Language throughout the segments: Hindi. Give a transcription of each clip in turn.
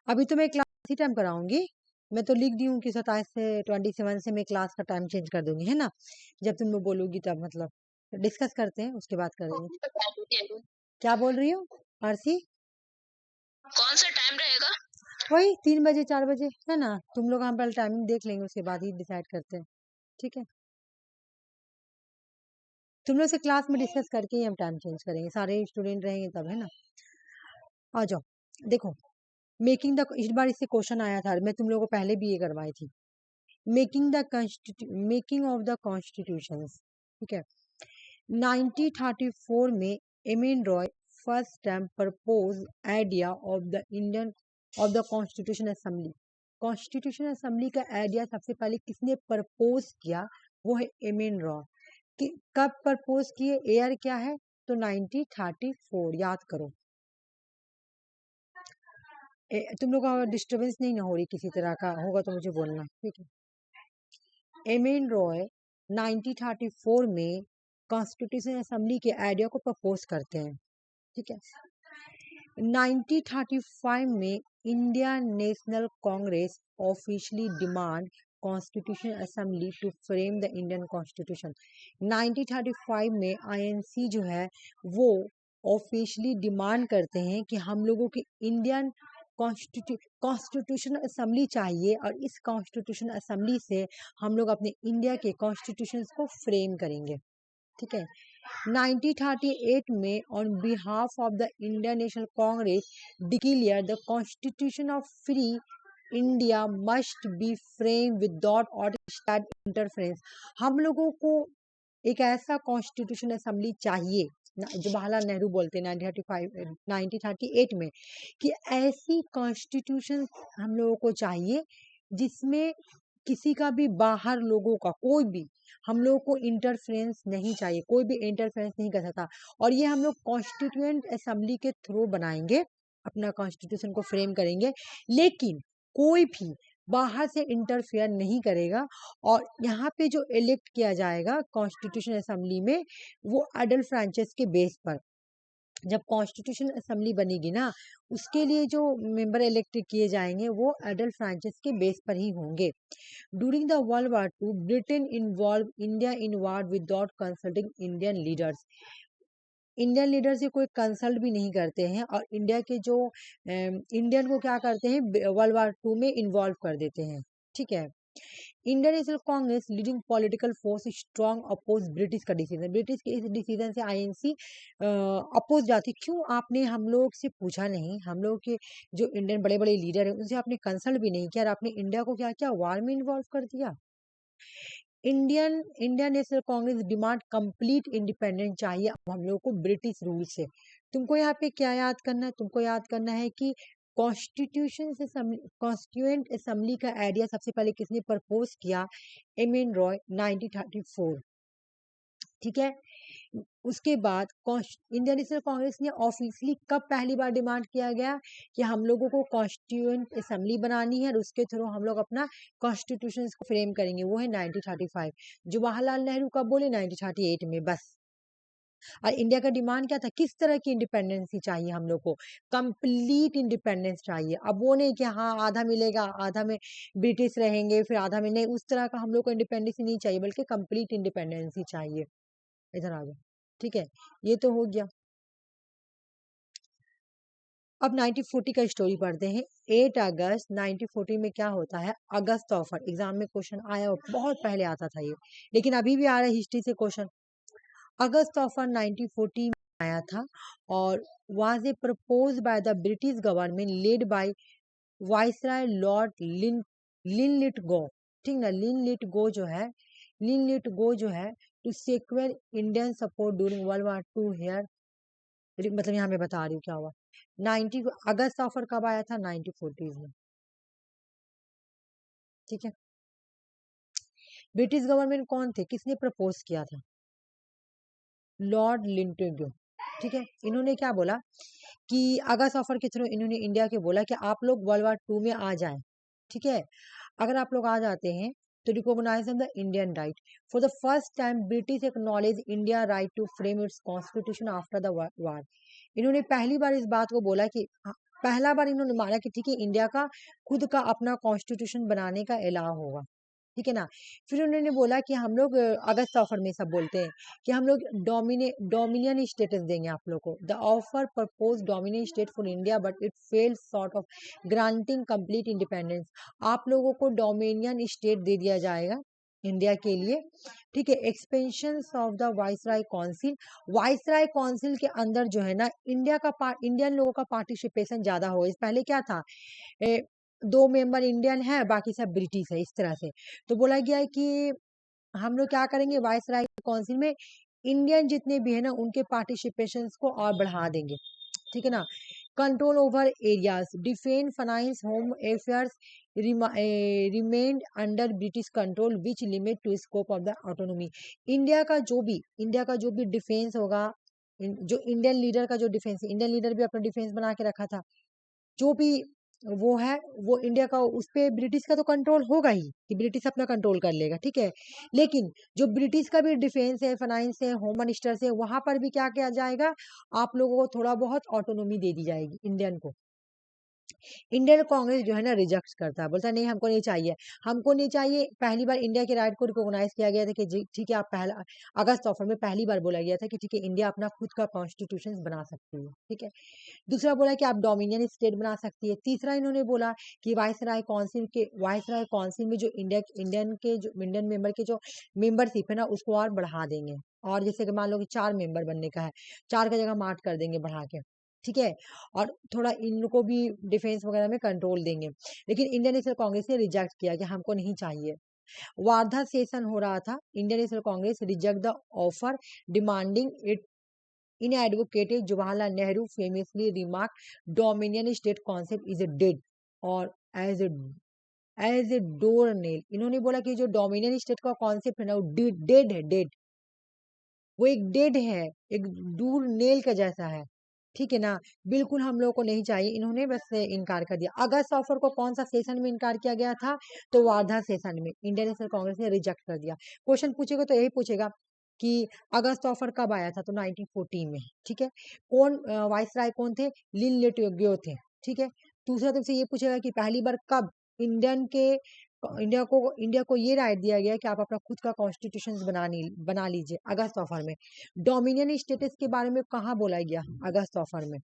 अभी तो मैं क्लास इसी टाइम कराऊंगी। मैं तो लिख दी हूँ कि 27 से 27 से मैं क्लास का टाइम चेंज कर दूंगी, है ना। जब तुम लोग बोलोगी तब मतलब डिस्कस करते हैं, उसके बाद करेंगे। क्या बोल रही हो आरसी? कौन सा टाइम रहेगा? वही 3 बजे 4 बजे, है ना। तुम लोग हम पहले टाइमिंग देख लेंगे, उसके बाद ही डिसाइड करते हैं, ठीक है। तुम लोग से क्लास में डिस्कस करके ही हम टाइम चेंज करेंगे, सारे स्टूडेंट रहेंगे तब, है ना। आ जाओ, देखो। मेकिंग द, इस बार इससे क्वेश्चन आया था, मैं तुम लोगों को पहले भी ये करवाई थी। मेकिंग ऑफ द कॉन्स्टिट्यूशन, ठीक है। 1934 में M N Roy first time propose idea of the Indian of the constitution assembly. Constitution assembly का आइडिया सबसे पहले किसने प्रपोज किया? वो है एमिन रॉय। कब प्रपोज किए, ईयर क्या है? तो 1934, याद करो। तुम लोग का डिस्टरबेंस नहीं ना हो रही किसी तरह का, होगा तो मुझे बोलना, ठीक है। एमिन रॉय 1934 में कॉन्स्टिट्यूशन असेंबली के आइडिया को प्रपोज करते हैं, ठीक है। 1935 में Indian National Congress officially demand constitution assembly to frame the Indian constitution. 1935 में आईएनसी जो है वो ऑफिशियली डिमांड करते हैं कि हम लोगों की इंडियन कॉन्स्टिट्यूशन असेंबली चाहिए, और इस कॉन्स्टिट्यूशन असेंबली से हम लोग अपने इंडिया के कॉन्स्टिट्यूशन को फ्रेम करेंगे, ठीक है। 1938 में on behalf of the Indian National Congress declare the constitution of free India must be frame without outside interference. हम लोगों को एक ऐसा कॉन्स्टिट्यूशन असेंबली चाहिए, जवाहरलाल नेहरू बोलते हैं 1938 में कि ऐसी कॉन्स्टिट्यूशन हम लोगों को चाहिए जिसमें किसी का भी बाहर लोगों का कोई भी हम लोग को इंटरफेरेंस नहीं चाहिए, कोई भी इंटरफेरेंस नहीं कर सकता। और ये हम लोग कॉन्स्टिट्यूएंट असेंबली के थ्रू बनाएंगे, अपना कॉन्स्टिट्यूशन को फ्रेम करेंगे, लेकिन कोई भी बाहर से इंटरफेयर नहीं करेगा। और यहाँ पे जो इलेक्ट किया जाएगा कॉन्स्टिट्यूशन असेंबली में, वो अडल्ट फ्रांचाइज के बेस पर। जब कॉन्स्टिट्यूशन असेंबली बनेगी ना, उसके लिए जो मेंबर इलेक्ट किए जाएंगे वो अडल्ट फ्रांचाइज के बेस पर ही होंगे। During the World War II, Britain involved India in war without consulting Indian leaders. Indian leader से कोई कंसल्ट भी नहीं करते हैं, और इंडिया के जो इंडियन को क्या करते हैं, वर्ल्ड वार 2 में इन्वॉल्व कर देते हैं, ठीक है। Indian National Congress leading political force strong oppose British का डिसीजन। ब्रिटिश के इस डिसीजन से आईएनसी अपोज जाती। क्यों आपने हम लोग से पूछा नहीं? हम लोग के जो इंडियन बड़े बड़े लीडर हैं उनसे आपने कंसल्ट भी नहीं किया, और आपने इंडिया को क्या क्या वार में इन्वॉल्व कर दिया। Indian National Congress demand complete independence चाहिए अब हम लोग को ब्रिटिश रूल से। तुमको यहाँ पे क्या याद करना है? तुमको याद करना है कि कॉन्स्टिट्यूशन से कॉन्स्टिट्यूएंट असेंबली का आइडिया सबसे पहले किसने प्रपोज किया? एम एन रॉय 1934, ठीक है। उसके बाद इंडियन नेशनल कांग्रेस ने ऑफिशियली कब पहली बार डिमांड किया गया कि हम लोगों को कॉन्स्टिट्यूएंट असेंबली बनानी है और उसके थ्रू हम लोग अपना कॉन्स्टिट्यूशन को फ्रेम करेंगे, वो है 1935। जवाहरलाल नेहरू कब बोले? 1938 में, बस। और इंडिया का डिमांड क्या था? किस तरह की इंडिपेंडेंसी चाहिए हम लोग को? कंप्लीट इंडिपेंडेंस चाहिए। अब वो नहीं कि हाँ आधा मिलेगा, आधा में ब्रिटिश रहेंगे, फिर आधा में नहीं, उस तरह का हम लोग को इंडिपेंडेंसी नहीं चाहिए, बल्कि कंप्लीट इंडिपेंडेंसी चाहिए। इधर आ जाओ, ठीक है। ये तो हो गया। अब 1940 का स्टोरी पढ़ते हैं। 8 अगस्त 1940 में क्या होता है? अगस्त ऑफर एग्जाम में क्वेश्चन आया, बहुत पहले आता था ये, लेकिन अभी भी आ रहा है हिस्ट्री से क्वेश्चन। अगस्त ऑफर 1940 में आया था, और was a propose by the British government led by Viceroy Lord Linlithgow, ठीक ना। लिनलिट गो जो है to secure Indian support during World War 2 here, मतलब यहाँ मैं बता रही हूँ क्या हुआ। 90 अगस्त ऑफर कब आया था? 1940 में, ठीक है। ब्रिटिश गवर्नमेंट कौन थे, किसने प्रपोज किया था? लॉर्ड लिंटन, ठीक है। इन्होंने क्या बोला कि अगस्त ऑफर के थ्रू इन्होंने इंडिया के बोला कि आप लोग वर्ल्ड वार 2 में आ जाएं, ठीक है। अगर आप लोग आ जाते हैं तो recognise the Indian right. For the first time British acknowledge India right to frame its constitution after the war. इन्होंने पहली बार इस बात को बोला कि पहला बार इन्होंने माना कि ठीक है इंडिया का खुद का अपना कॉन्स्टिट्यूशन बनाने का ऐलान होगा, ठीक है ना। फिर उन्होंने बोला कि हम लोग अगस्त ऑफर में सब बोलते हैं कि हम लोग डोमिनियन स्टेटस देंगे आप लोग को। The offer propose dominion state for India but it fail short of granting complete independence. आप लोगों को डोमिनियन स्टेट दे दिया जाएगा इंडिया के लिए, ठीक है। Expansion of the viceroy council, viceroy council के अंदर जो है ना इंडियन लोगों का पार्टिसिपेशन ज्यादा हो। इस पहले क्या था, 2 मेंबर इंडियन है बाकी सब ब्रिटिश है, इस तरह से। तो बोला गया है कि हम लोग क्या करेंगे, वाइसराय काउंसिल में इंडियन जितने भी है ना उनके पार्टिसिपेशन को और बढ़ा देंगे, ठीक है ना। Control over areas, defence, finance, home affairs remained under British control which limit to scope of the autonomy. India का जो भी डिफेंस होगा, जो इंडियन लीडर का जो डिफेंस, इंडियन लीडर भी अपना डिफेंस बना के रखा था, जो भी वो है वो इंडिया का, उस पे ब्रिटिश का तो कंट्रोल होगा ही कि ब्रिटिश अपना कंट्रोल कर लेगा, ठीक है। लेकिन जो ब्रिटिश का भी डिफेंस है, फाइनेंस है, होम मिनिस्टर है, वहां पर भी क्या किया जाएगा, आप लोगों को थोड़ा बहुत ऑटोनॉमी दे दी जाएगी इंडियन को। इंडियन कांग्रेस जो है ना रिजेक्ट करता है, बोलता है नहीं हमको नहीं चाहिए, हमको नहीं चाहिए। पहली बार इंडिया के राइट को रिकॉग्नाइज किया गया था कि ठीक है, आप पहला अगस्त ऑफर में पहली बार बोला गया था कि ठीक है इंडिया अपना खुद का कॉन्स्टिट्यूशन बना सकती है, ठीक है। दूसरा बोला कि आप डोमिनियन स्टेट बना सकती है। तीसरा इन्होंने बोला कि वाइसराय काउंसिल में जो इंडियन मेंबर के जो मेंबरशिप है ना उसको और बढ़ा देंगे, और जैसे कि मान लो कि 4 मेंबर बनने का है, 4 का जगह हम 8 कर देंगे बढ़ा के, ठीक है। और थोड़ा इनको भी डिफेंस वगैरह में कंट्रोल देंगे। लेकिन इंडियन नेशनल कांग्रेस ने रिजेक्ट किया कि हमको नहीं चाहिए। वार्धा सेशन हो रहा था, Indian National Congress reject the offer demanding it in advocated Jawaharlal Nehru famously remark dominion state concept is a dead और एज ए डोर नेल। इन्होंने बोला कि जो डोमिनियन स्टेट का कॉन्सेप्ट है ना वो डेड है, डेड, वो एक डेड है, एक दूर नेल का जैसा है, ठीक है ना। बिल्कुल हम लोगों को नहीं चाहिए, इन्होंने बस इनकार कर दिया। अगस्त ऑफर को कौन सा सेशन में इनकार किया गया था, तो वार्धा सेशन में इंडियन नेशनल कांग्रेस ने रिजेक्ट कर दिया। क्वेश्चन पूछेगा तो यही पूछेगा कि अगस्त ऑफर कब आया था, तो 1914 में, ठीक है। कौन वाइसराय कौन थे, लिन लिटोग्यो थे, ठीक है। दूसरा तुमसे ये पूछेगा कि पहली बार कब इंडियन के इंडिया को ये राइट दिया गया कि आप अपना खुद का कॉन्स्टिट्यूशन बना लीजिए, अगस्त ऑफर में। डोमिनियन स्टेटस के बारे में कहाँ बोला गया, अगस्त ऑफर में,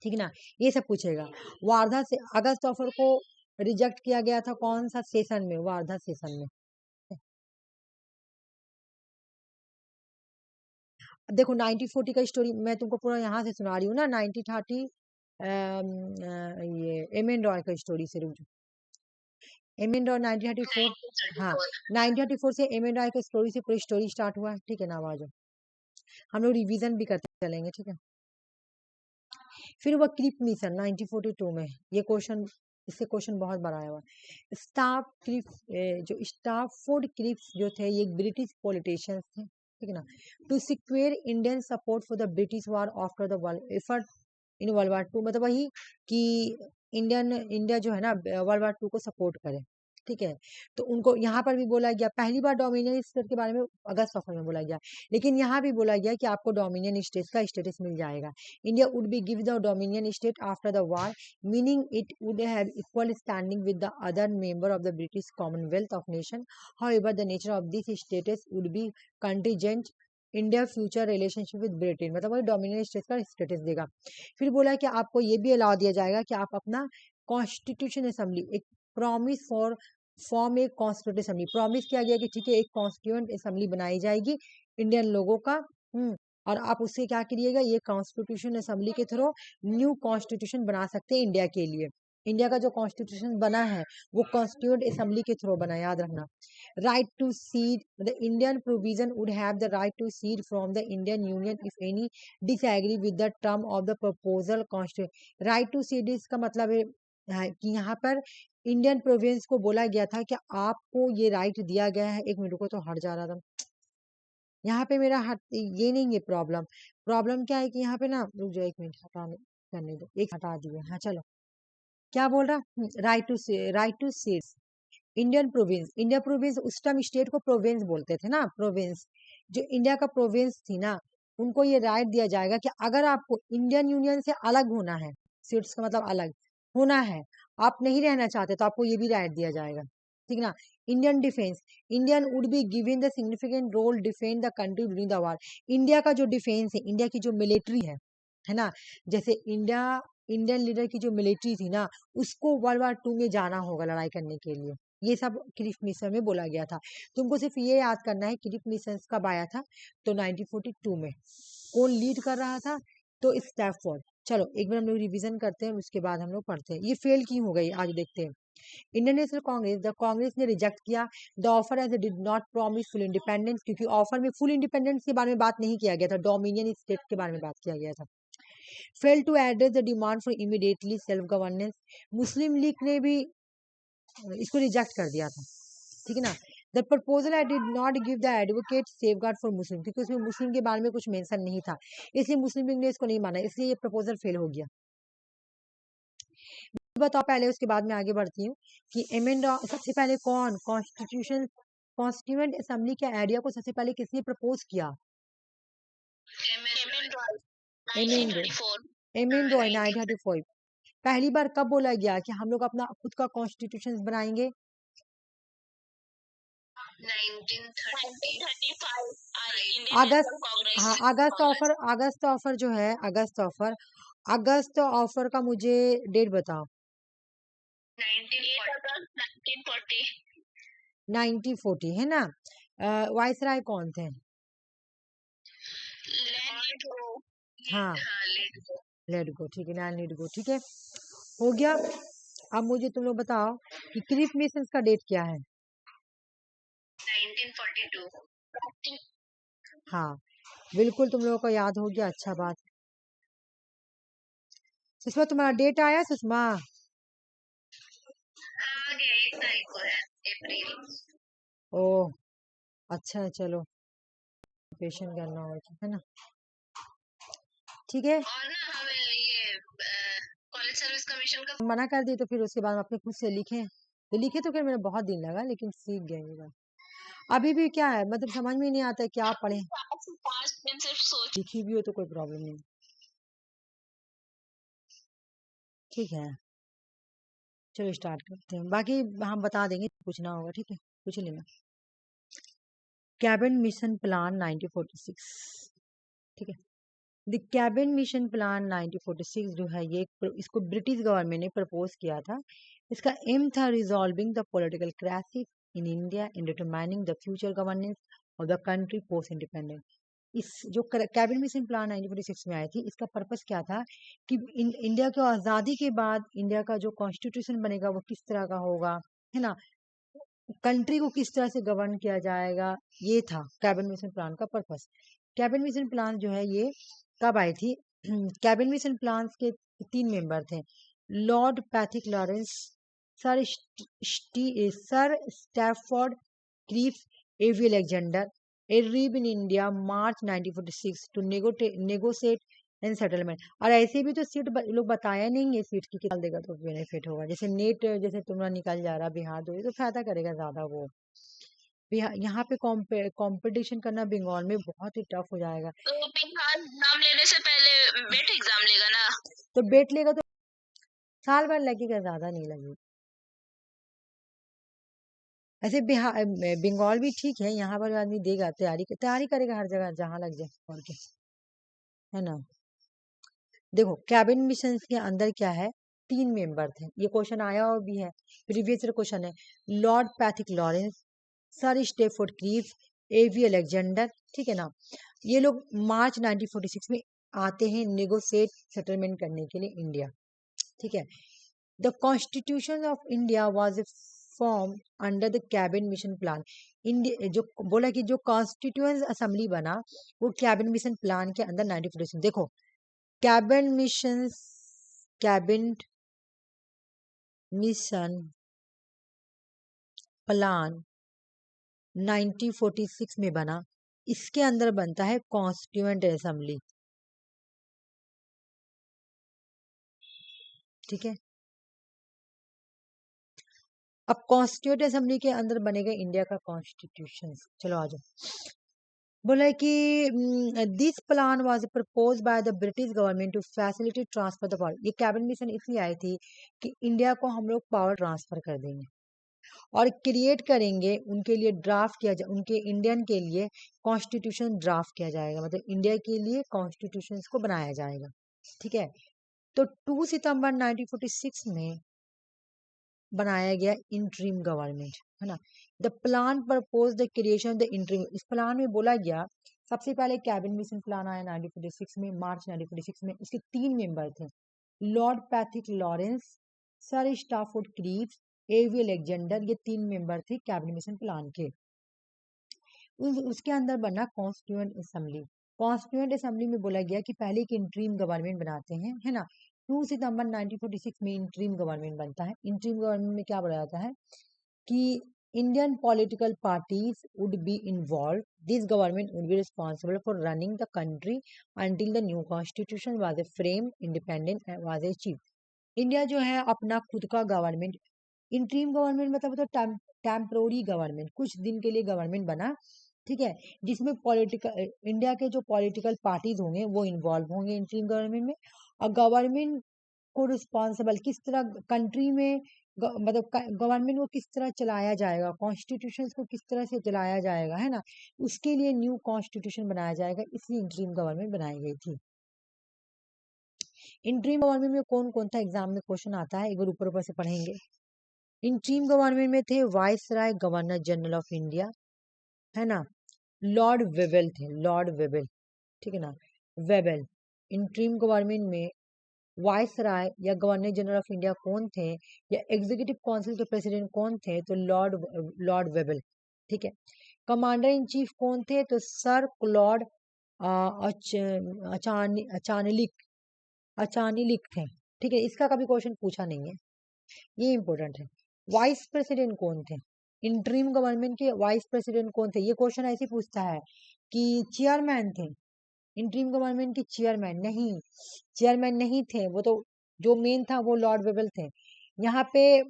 ठीक है ना। ये सब पूछेगा। वार्धा से अगस्त ऑफर को रिजेक्ट किया गया था कौन सा सेशन में, वार्धा सेशन में। देखो 1940 का स्टोरी मैं तुमको पूरा यहाँ से सुना रही हूँ ना, 1930 ये एम एन रॉय का स्टोरी से रुक जाओ। एम एन रॉय 1934, हाँ 1934 से एम एन रॉय का स्टोरी से पूरी स्टोरी स्टार्ट हुआ है, ठीक है ना। आवाज हम लोग रिवीजन भी करते चलेंगे, ठीक है। फिर हुआ क्रिप मिशन 1942 में, ये क्वेश्चन, इससे क्वेश्चन बहुत बड़ा आया हुआ। स्टाफ क्रिप्स, जो स्टाफोर्ड क्रिप्स जो थे ये ब्रिटिश पॉलिटिशियंस थे, ठीक है ना। To secure Indian support for the British war after the world effort in world war two, मतलब वही कि इंडिया जो है ना वर्ल्ड वार टू को सपोर्ट करे, ठीक है। तो उनको यहाँ पर भी बोला गया, पहली बार डोमिनियन स्टेट के बारे में अगस्त ऑफर में बोला गया, लेकिन यहाँ भी बोला गया कि आपको डोमिनियन स्टेट का स्टेटस मिल जाएगा। India would be give the dominion state after the war, meaning it would have equal standing with the other member of the British Commonwealth of nation. However the nature of this status would be contingent India future relationship with Britain, मतलब वही डोमिनियन स्टेट का स्टेटस देगा। फिर बोला कि आपको ये भी अलाउ दिया जाएगा कि आप अपना कॉन्स्टिट्यूशन असेंबली, एक प्रॉमिस फॉर फॉर्म एक कॉन्स्टिट्यूंट असेंबली, प्रॉमिस किया गया कि ठीक है एक कॉन्स्टिट्यूंट असेंबली बनाई जाएगी इंडियन लोगों का, और आप उससे क्या करिएगा, ये कॉन्स्टिट्यूशन असेंबली के थ्रू न्यू कॉन्स्टिट्यूशन बना सकते हैं इंडिया के लिए। इंडिया का जो कॉन्स्टिट्यूशन बना है वो कॉन्स्टिट्यूंट असेंबली के थ्रू बना, याद रखना। Right to cede, the Indian provision would have the right to cede from the Indian union if any disagree with the term of the proposal constitution. Right to cede इसका मतलब है कि यहाँ पर इंडियन प्रोविंस को बोला गया था कि आपको ये राइट दिया गया है। एक मिनट को तो हट जा रहा था यहाँ पे मेरा, हट ये नहीं है प्रॉब्लम। प्रॉब्लम क्या है कि यहाँ पे ना, रुक जाओ एक मिनट, हटाने करने दो, एक हटा दिए, हाँ चलो। क्या बोल रहा, right to cedes Indian province, India province उस टाइम स्टेट को प्रोविंस बोलते थे ना, प्रोविंस जो इंडिया का प्रोविंस थी ना, उनको ये राइट दिया जाएगा कि अगर आपको इंडियन यूनियन से अलग होना है, सीट्स का मतलब अलग होना है, आप नहीं रहना चाहते तो आपको ये भी राइट दिया जाएगा, ठीक ना। Indian defence, Indian would be given the significant role defend the country during the war. India का जो डिफेंस है, इंडिया की जो मिलिट्री है ना, जैसे इंडियन लीडर की जो मिलिट्री थी ना, उसको वर्ल्ड war 2 में जाना होगा लड़ाई करने के लिए, ये सब क्रिप मिशन में बोला गया था। तुमको सिर्फ ये याद करना है क्रिप मिशन कब आया था, तो 1942 में। कौन लीड कर रहा था, तो स्टैफोर्ड। चलो एक बार हम लोग रिवीजन करते हैं, उसके बाद हम लोग पढ़ते हैं ये फेल क्यों हो गई, आज देखते हैं। इंडियन नेशनल कांग्रेस, द कांग्रेस ने रिजेक्ट किया the offer as did not promise full independence, क्योंकि ऑफर में फुल इंडिपेंडेंस के बारे में बात नहीं किया गया था, डोमिनियन स्टेट के बारे में बात किया गया था। Fail to address the demand for immediately self governance, Muslim League ने भी इसको रिजेक्ट कर दिया था, ठीक है ना। The proposal I did not give the advocate safeguard for Muslim, क्योंकि उसमें मुस्लिम के बारे में कुछ मेंशन नहीं था, इसलिए मुस्लिम लीग ने इसको नहीं माना, इसलिए ये प्रपोजल फेल हो गया। बताओ पहले, उसके बाद में आगे बढ़ती हूँ कि सबसे पहले कौन कॉन्स्टिट्यूएंट असेंबली के आइडिया को सबसे पहले किसने प्रपोज किया, एम एन रॉय 1934। पहली बार कब बोला गया कि हम लोग अपना खुद का कॉन्स्टिट्यूशन बनाएंगे, 1935 अगस्त, हाँ अगस्त ऑफर जो है, अगस्त ऑफर का मुझे डेट बताओ। 1940 है ना। वायसराय कौन थे, हाँ लेट गो, ठीक है, लेट गो, ठीक है, हो गया। अब मुझे तुम लोग बताओ कि क्रिप मिशन का डेट क्या है, 1942। हाँ बिल्कुल तुम लोगों को याद हो गया, अच्छा बात। सुषमा तुम्हारा डेट आया, सुषमा? आगे 1 तारीख को है, अप्रैल। ओह अच्छा है, चलो पेशेंट करना होगा, है ना, ठीक है। और ना हमें ये कॉलेज सर्विस कमीशन का मना कर दी तो फिर उसके बाद हम अपने खुद से लिखे, तो लिखे तो फिर मेरा बहुत दिन लगा, लेकिन सीख गए ये बात। अभी भी क्या है, मतलब समझ में नहीं आता है क्या पढ़े, 5 दिन से सोच लिखी भी हो तो कोई प्रॉब्लम नहीं, ठीक है। चलो स्टार्ट करते हैं, बाकी हम बता देंगे, पूछना होगा, ठीक है, पूछ लेना। कैबिनेट मिशन प्लान 1946, ठीक है। द कैबिनेट मिशन प्लान 1946 जो है, ये इसको ब्रिटिश गवर्नमेंट ने प्रपोज किया था। इसका एम था resolving the political crisis in India in determining the future governance of the country post independence. इस जो कैबिनेट मिशन प्लान 1946 में आई थी, इसका पर्पस क्या था कि इंडिया की आज़ादी के बाद इंडिया का जो कॉन्स्टिट्यूशन बनेगा वो किस तरह का होगा, है ना, कंट्री को किस तरह से गवर्न किया जाएगा, ये था कैबिनेट मिशन प्लान का पर्पस। कैबिनेट मिशन प्लान जो है ये कब आई थी, कैबिनेट मिशन प्लान के 3 मेंबर थे, Lord Pethick Lawrence, sir sir Stafford Cripps, A V Alexander, arrived in India March 1946 to negotiate and settlement. और ऐसे भी तो सीट लोग बताया नहीं है, सीट की निकाल देगा तो बेनिफिट होगा, जैसे नेट जैसे तुम्हारा निकल जा रहा बिहार दो, तो फायदा करेगा ज्यादा वो। यहाँ पे कंपटीशन करना बंगाल में बहुत ही टफ हो जाएगा, तो बिहार नाम लेने से पहले बेट एग्जाम लेगा ना, तो बेट लेगा तो साल भर लगेगा, ज्यादा नहीं लगेगा। ऐसे बिहार बंगाल भी ठीक है, यहाँ पर आदमी देगा, तैयारी करेगा हर जगह जहाँ लग जाए, और क्या, है ना। देखो कैबिनेट मिशन के अंदर क्या है, 3 मेंबर थे, ये क्वेश्चन आया हुआ भी है, प्रीवियस क्वेश्चन है। Lord Pethick Lawrence, Sir Stafford Cripps, A V Alexander, ठीक है ना। ये लोग मार्च 1946 में आते हैं नेगोशिएट सेटलमेंट करने के लिए इंडिया, ठीक है। The constitution of India was form under the cabinet mission plan. India जो बोला कि जो कॉन्स्टिट्यूएंट असेंबली बना वो कैबिनेट मिशन प्लान के अंदर 1946। देखो कैबिनेट मिशन प्लान 1946 में बना, इसके अंदर बनता है कॉन्स्टिट्यूएंट असेंबली, ठीक है। अब कॉन्स्टिट्यूएंट असेंबली के अंदर बनेगा इंडिया का कॉन्स्टिट्यूशन। चलो आ जाओ, बोला है कि this plan was propose by the British government to facilitate transfer the power. ये कैबिनेट मिशन इसलिए आई थी कि इंडिया को हम लोग पावर ट्रांसफर कर देंगे और क्रिएट करेंगे, उनके लिए ड्राफ्ट किया जाए, उनके इंडियन के लिए कॉन्स्टिट्यूशन ड्राफ्ट किया जाएगा, मतलब इंडिया के लिए कॉन्स्टिट्यूशन को बनाया जाएगा। ठीक है, तो 2 सितंबर 1946 में बनाया गया इंटरिम गवर्नमेंट, है ना। The plan propose the creation of the interim, इस प्लान में बोला गया, सबसे पहले कैबिनेट मिशन प्लान आया 1946 में, मार्च 1946 में। इसके 3 मेंबर थे, Lord Pethick Lawrence, Sir Stafford Cripps, A V Alexander, ये 3 मेंबर थे कैबिनेट मिशन प्लान के। उसके अंदर बना कॉन्स्टिट्यूएंट असेंबली। कॉन्स्टिट्यूएंट असेंबली में बोला गया कि पहले एक इंटरिम गवर्नमेंट बनाते हैं, है ना। 2 सितंबर 1946 में इंटरिम गवर्नमेंट बनता है। इंटरिम गवर्नमेंट में क्या बोला जाता है कि Indian political parties would be involved. This government would be responsible for running the country until the new constitution was a frame, independent was achieved. India जो है अपना खुद का गवर्नमेंट, इंटरिम गवर्नमेंट मतलब तो टेम्पोररी गवर्नमेंट, कुछ दिन के लिए गवर्नमेंट बना, ठीक है, जिसमें पॉलिटिकल इंडिया के जो पॉलिटिकल पार्टीज होंगे वो इन्वॉल्व होंगे इंटरिम गवर्नमेंट में। और गवर्नमेंट को रिस्पॉन्सिबल किस तरह कंट्री में मतलब गवर्नमेंट को किस तरह चलाया जाएगा, कॉन्स्टिट्यूशन को किस तरह से चलाया जाएगा, है ना, उसके लिए न्यू कॉन्स्टिट्यूशन बनाया जाएगा, इसलिए इंटरिम गवर्नमेंट बनाई गई थी। इंटरिम गवर्नमेंट में कौन कौन था, एग्जाम में क्वेश्चन आता है, एक बार ऊपर ऊपर से पढ़ेंगे। इंटरिम गवर्नमेंट में थे viceroy governor general of India, है ना, लॉर्ड वेबल थे, लॉर्ड वेबल, ठीक है ना, वेबल। इंटरिम गवर्नमेंट में वाइस राय या गवर्नर जनरल ऑफ इंडिया कौन थे, या एग्जीक्यूटिव काउंसिल के प्रेसिडेंट कौन थे, तो लॉर्ड वेबल, ठीक है। कमांडर इन चीफ कौन थे, तो सर क्लॉड अचानलिक, अचानलिक थे, ठीक है। इसका कभी क्वेश्चन पूछा नहीं है, ये इंपॉर्टेंट है। वाइस प्रेसिडेंट कौन थे, इंटरिम गवर्नमेंट के वाइस प्रेसिडेंट कौन थे, ये क्वेश्चन ऐसे पूछता है कि चेयरमैन थे, इंटरिम गवर्नमेंट के चेयरमैन नहीं, चेयरमैन नहीं थे, वो तो जो मेन था वो लॉर्ड वेबल थे। यहाँ पे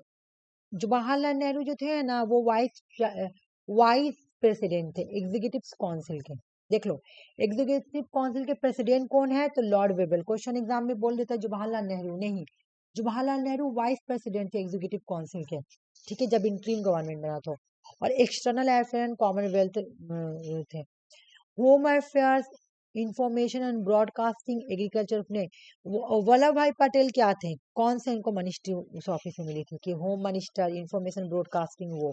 जवाहरलाल नेहरू जो थे ना, वो वाइस प्रेसिडेंट थे एग्जीक्यूटिव काउंसिल के। देख लो, एग्जीक्यूटिव काउंसिल के प्रेसिडेंट कौन है, तो लॉर्ड वेबल। क्वेश्चन एग्जाम में बोल देता है जवाहरलाल नेहरू, नहीं, जवाहरलाल नेहरू वाइस प्रेसिडेंट थे एग्जीक्यूटिव काउंसिल के, ठीक है, जब इंटरिम गवर्नमेंट बना था। और एक्सटर्नल अफेयर एंड कॉमनवेल्थ थे। Home affairs, information and broadcasting, agriculture अपने वल्लभ भाई पटेल क्या थे, कौन से इनको मिनिस्ट्री उस ऑफिस में मिली थी, कि होम मिनिस्टर, इंफॉर्मेशन ब्रॉडकास्टिंग वो।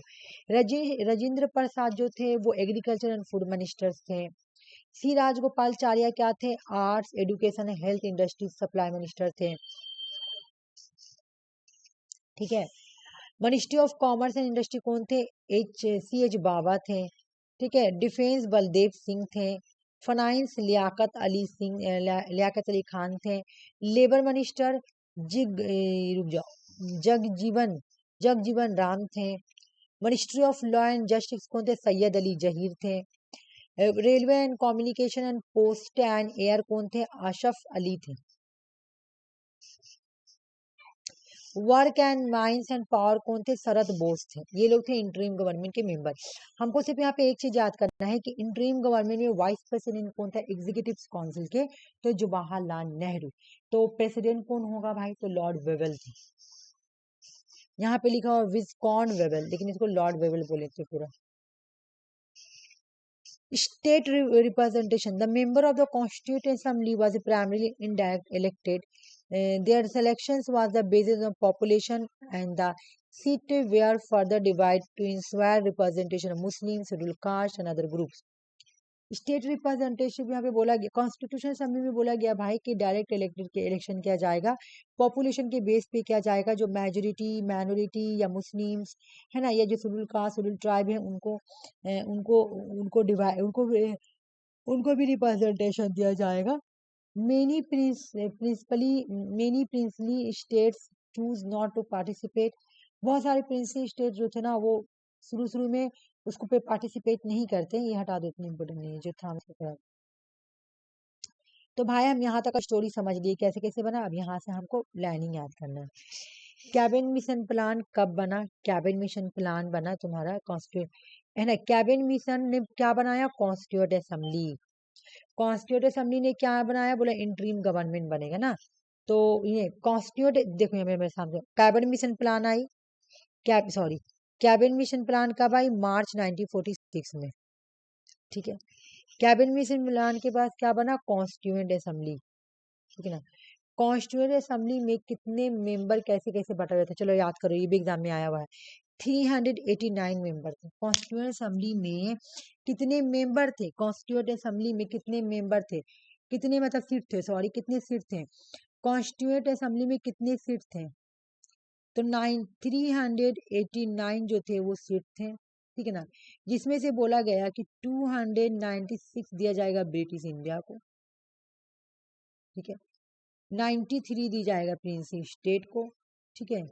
राजेंद्र प्रसाद जो थे वो एग्रीकल्चर एंड फूड मिनिस्टर थे। सी राजगोपालचार्य क्या थे, arts education health industry supply minister थे, ठीक है। Ministry of commerce and industry कौन थे, एच बाबा थे, ठीक है। डिफेंस बलदेव सिंह थे। फाइनेंस लियाकत अली खान थे। लेबर मिनिस्टर रुक जाओ, जगजीवन राम थे। Ministry of law and justice कौन थे, सैयद अली जहीर थे। Railway and communication and post and air कौन थे, आशफ अली थे। Work and mines and power कौन थे, शरद बोस थे। ये लोग थे इंटरिम गवर्नमेंट के मेंबर। हमको सिर्फ यहाँ पे एक चीज याद करना है कि इंटरिम गवर्नमेंट में वाइस प्रेसिडेंट कौन था एग्जीक्यूटिव काउंसिल के, तो जवाहरलाल नेहरू। तो प्रेसिडेंट कौन होगा भाई, तो लॉर्ड वेबल थे। यहाँ पे लिखा हुआ विस्कॉन वेबल, लेकिन इसको लॉर्ड वेबल बोले थे पूरा। State representation. The member of the Constituent Assembly was primarily indirect elected. Their selections was the basis of population, and the seat were further divided to ensure representation of Muslims, scheduled caste, and other groups. State representative यहाँ पे बोला गया, कॉन्स्टिट्यूशन असेंबली में बोला गया भाई कि डायरेक्ट इलेक्टेड के इलेक्शन किया जाएगा, पॉपुलेशन के बेस पे किया जाएगा, जो मेजोरिटी माइनॉरिटी या मुस्लिम्स है ना, या जो शेड्यूल कास्ट शेड्यूल ट्राइब है उनको उनको उनको डिवाइड उनको भी रिप्रेजेंटेशन दिया जाएगा। Many princely states choose not to participate. बहुत सारे प्रिंसली स्टेट जो थे ना वो शुरू में उसको पे पार्टिसिपेट नहीं करते, ये हटा दो, इतनी इम्पोर्टेंट नहीं है जो था हमको। तो भाई हम यहाँ तक स्टोरी समझ लिए कैसे कैसे बना, अब यहाँ से हमको लाइनिंग याद करना है। कैबिन मिशन प्लान कब बना? कैबिन मिशन प्लान बना तुम्हारा कॉन्स्टिट्यूट है ना। कैबिन मिशन ने क्या बनाया? Constitute assembly. कॉन्स्टिट्यूट असेंबली ने क्या बनाया? बोला इंटरिम गवर्नमेंट बनेगा ना। तो ये कॉन्स्टिट्यूट देखो यहाँ मेरे सामने cabin mission plan I, cabin mission plan कब आई? मार्च 1946 में। ठीक है। कैबिन मिशन प्लान के बाद क्या बना? Constituent assembly. ठीक है ना। कॉन्स्टिट्यूएंट असेंबली में कितने मेंबर कैसे कैसे बटा हुए थे? चलो याद करो, ये भी एग्जाम में आया हुआ है। 389 मेंबर थे कॉन्स्टिट्यूएंट असेंबली में। कितने मेंबर थे कॉन्स्टिट्यूएंट असेंबली में? कितने मेंबर थे? कितने मतलब सीट थे, सॉरी कितने सीट थे कॉन्स्टिट्यूएंट असेंबली में? कितने सीट थे? तो 389 जो थे वो सीट थे। ठीक है ना। जिसमें से बोला गया कि 296 दिया जाएगा ब्रिटिश इंडिया को। ठीक है। 93 दी जाएगा प्रिंस स्टेट को। ठीक है।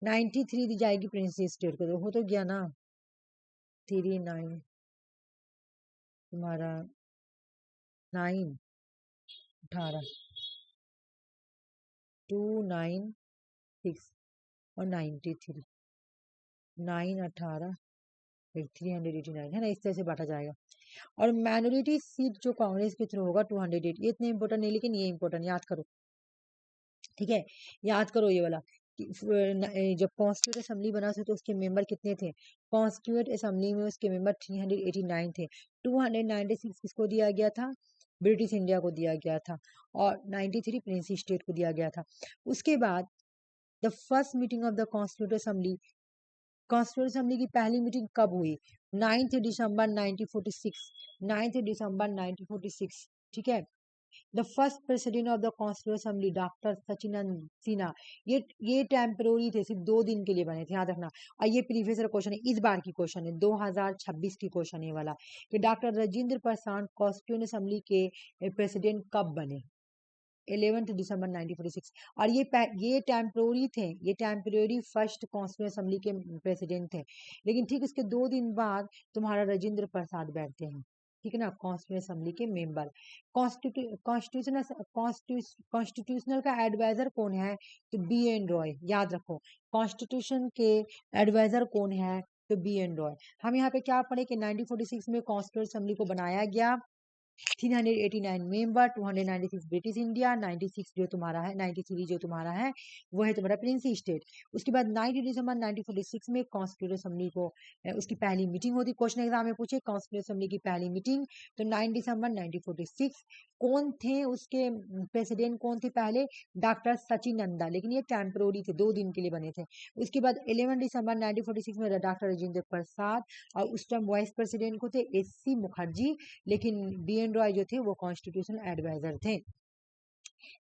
93 दी जाएगी प्रिंस स्टेट को। तो हो तो गया ना 39 तुम्हारा 9 18 296 और 93 9 18 फिर 389 है ना। इस तरह से बांटा जाएगा। और माइनॉरिटी सीट जो कांग्रेस के थ्रू होगा 208। ये इतने इंपॉर्टेंट नहीं, लेकिन ये इंपॉर्टेंट याद करो। ठीक है। याद करो ये वाला कि जब कॉन्स्टिट्यूट असेंबली बना था तो उसके मेंबर कितने थे? कॉन्स्टिट्यूट असेंबली में उसके मेंबर 389 थे। 296 किसको दिया गया था? ब्रिटिश इंडिया को दिया गया था। और 93 प्रिंस स्टेट को दिया गया था। उसके बाद the first meeting of the constitute assembly. Constitute assembly की पहली मीटिंग कब हुई? 9 दिसंबर 1946। 9 दिसंबर 1946। ठीक है। The first president of the constitute assembly doctor Sachchidananda Sinha. ये टेम्परोरी थे, सिर्फ 2 दिन के लिए बने थे, याद रखना। और ये प्रीवियस क्वेश्चन है, इस बार की क्वेश्चन है, 2026 की क्वेश्चन है वाला कि डॉक्टर राजेंद्र प्रसाद कॉन्स्टिट्यूट असेंबली के प्रेसिडेंट कब बने? 11 दिसंबर 1946। और ये टेम्परोरी थे, ये टेम्परोरी फर्स्ट कॉन्स्टिट्यूट असेंबली के प्रेसिडेंट थे। लेकिन ठीक उसके 2 दिन बाद तुम्हारा राजेंद्र प्रसाद बैठते हैं। ठीक है ना। कॉन्स्टिट्यूट असेंबली के मेंबर। कॉन्स्टिट्यूशनल का एडवाइजर कौन है? तो बी एन रॉय। याद रखो कॉन्स्टिट्यूशन के एडवाइजर कौन है? तो बी एन रॉय। हम यहाँ पे क्या पढ़े कि 1946 में कॉन्स्टिट्यूट असेंबली को बनाया गया। 389 मेंबर, 296 ब्रिटिश इंडिया, 96 जो तुम्हारा है, 93 जो तुम्हारा है वो है तुम्हारा प्रिंस स्टेट। उसके बाद 9 दिसंबर 1946 में कॉन्स्टिट्यूट असेंबली को उसकी पहली मीटिंग होती। क्वेश्चन एग्जाम में पूछे कॉन्स्टिट्यूट असेंबली की पहली मीटिंग। तो 9 दिसंबर 1946। कौन थे उसके प्रेसिडेंट? कौन थे पहले? डॉक्टर सचिनंदा। लेकिन ये टेम्परोरी थे, 2 दिन के लिए बने थे। उसके बाद 11 दिसंबर 1946 में डॉक्टर राजेंद्र प्रसाद, और उस टाइम वाइस प्रेसिडेंट को थे एस सी मुखर्जी। लेकिन बी एन रॉय जो थे वो कॉन्स्टिट्यूशनल एडवाइजर थे।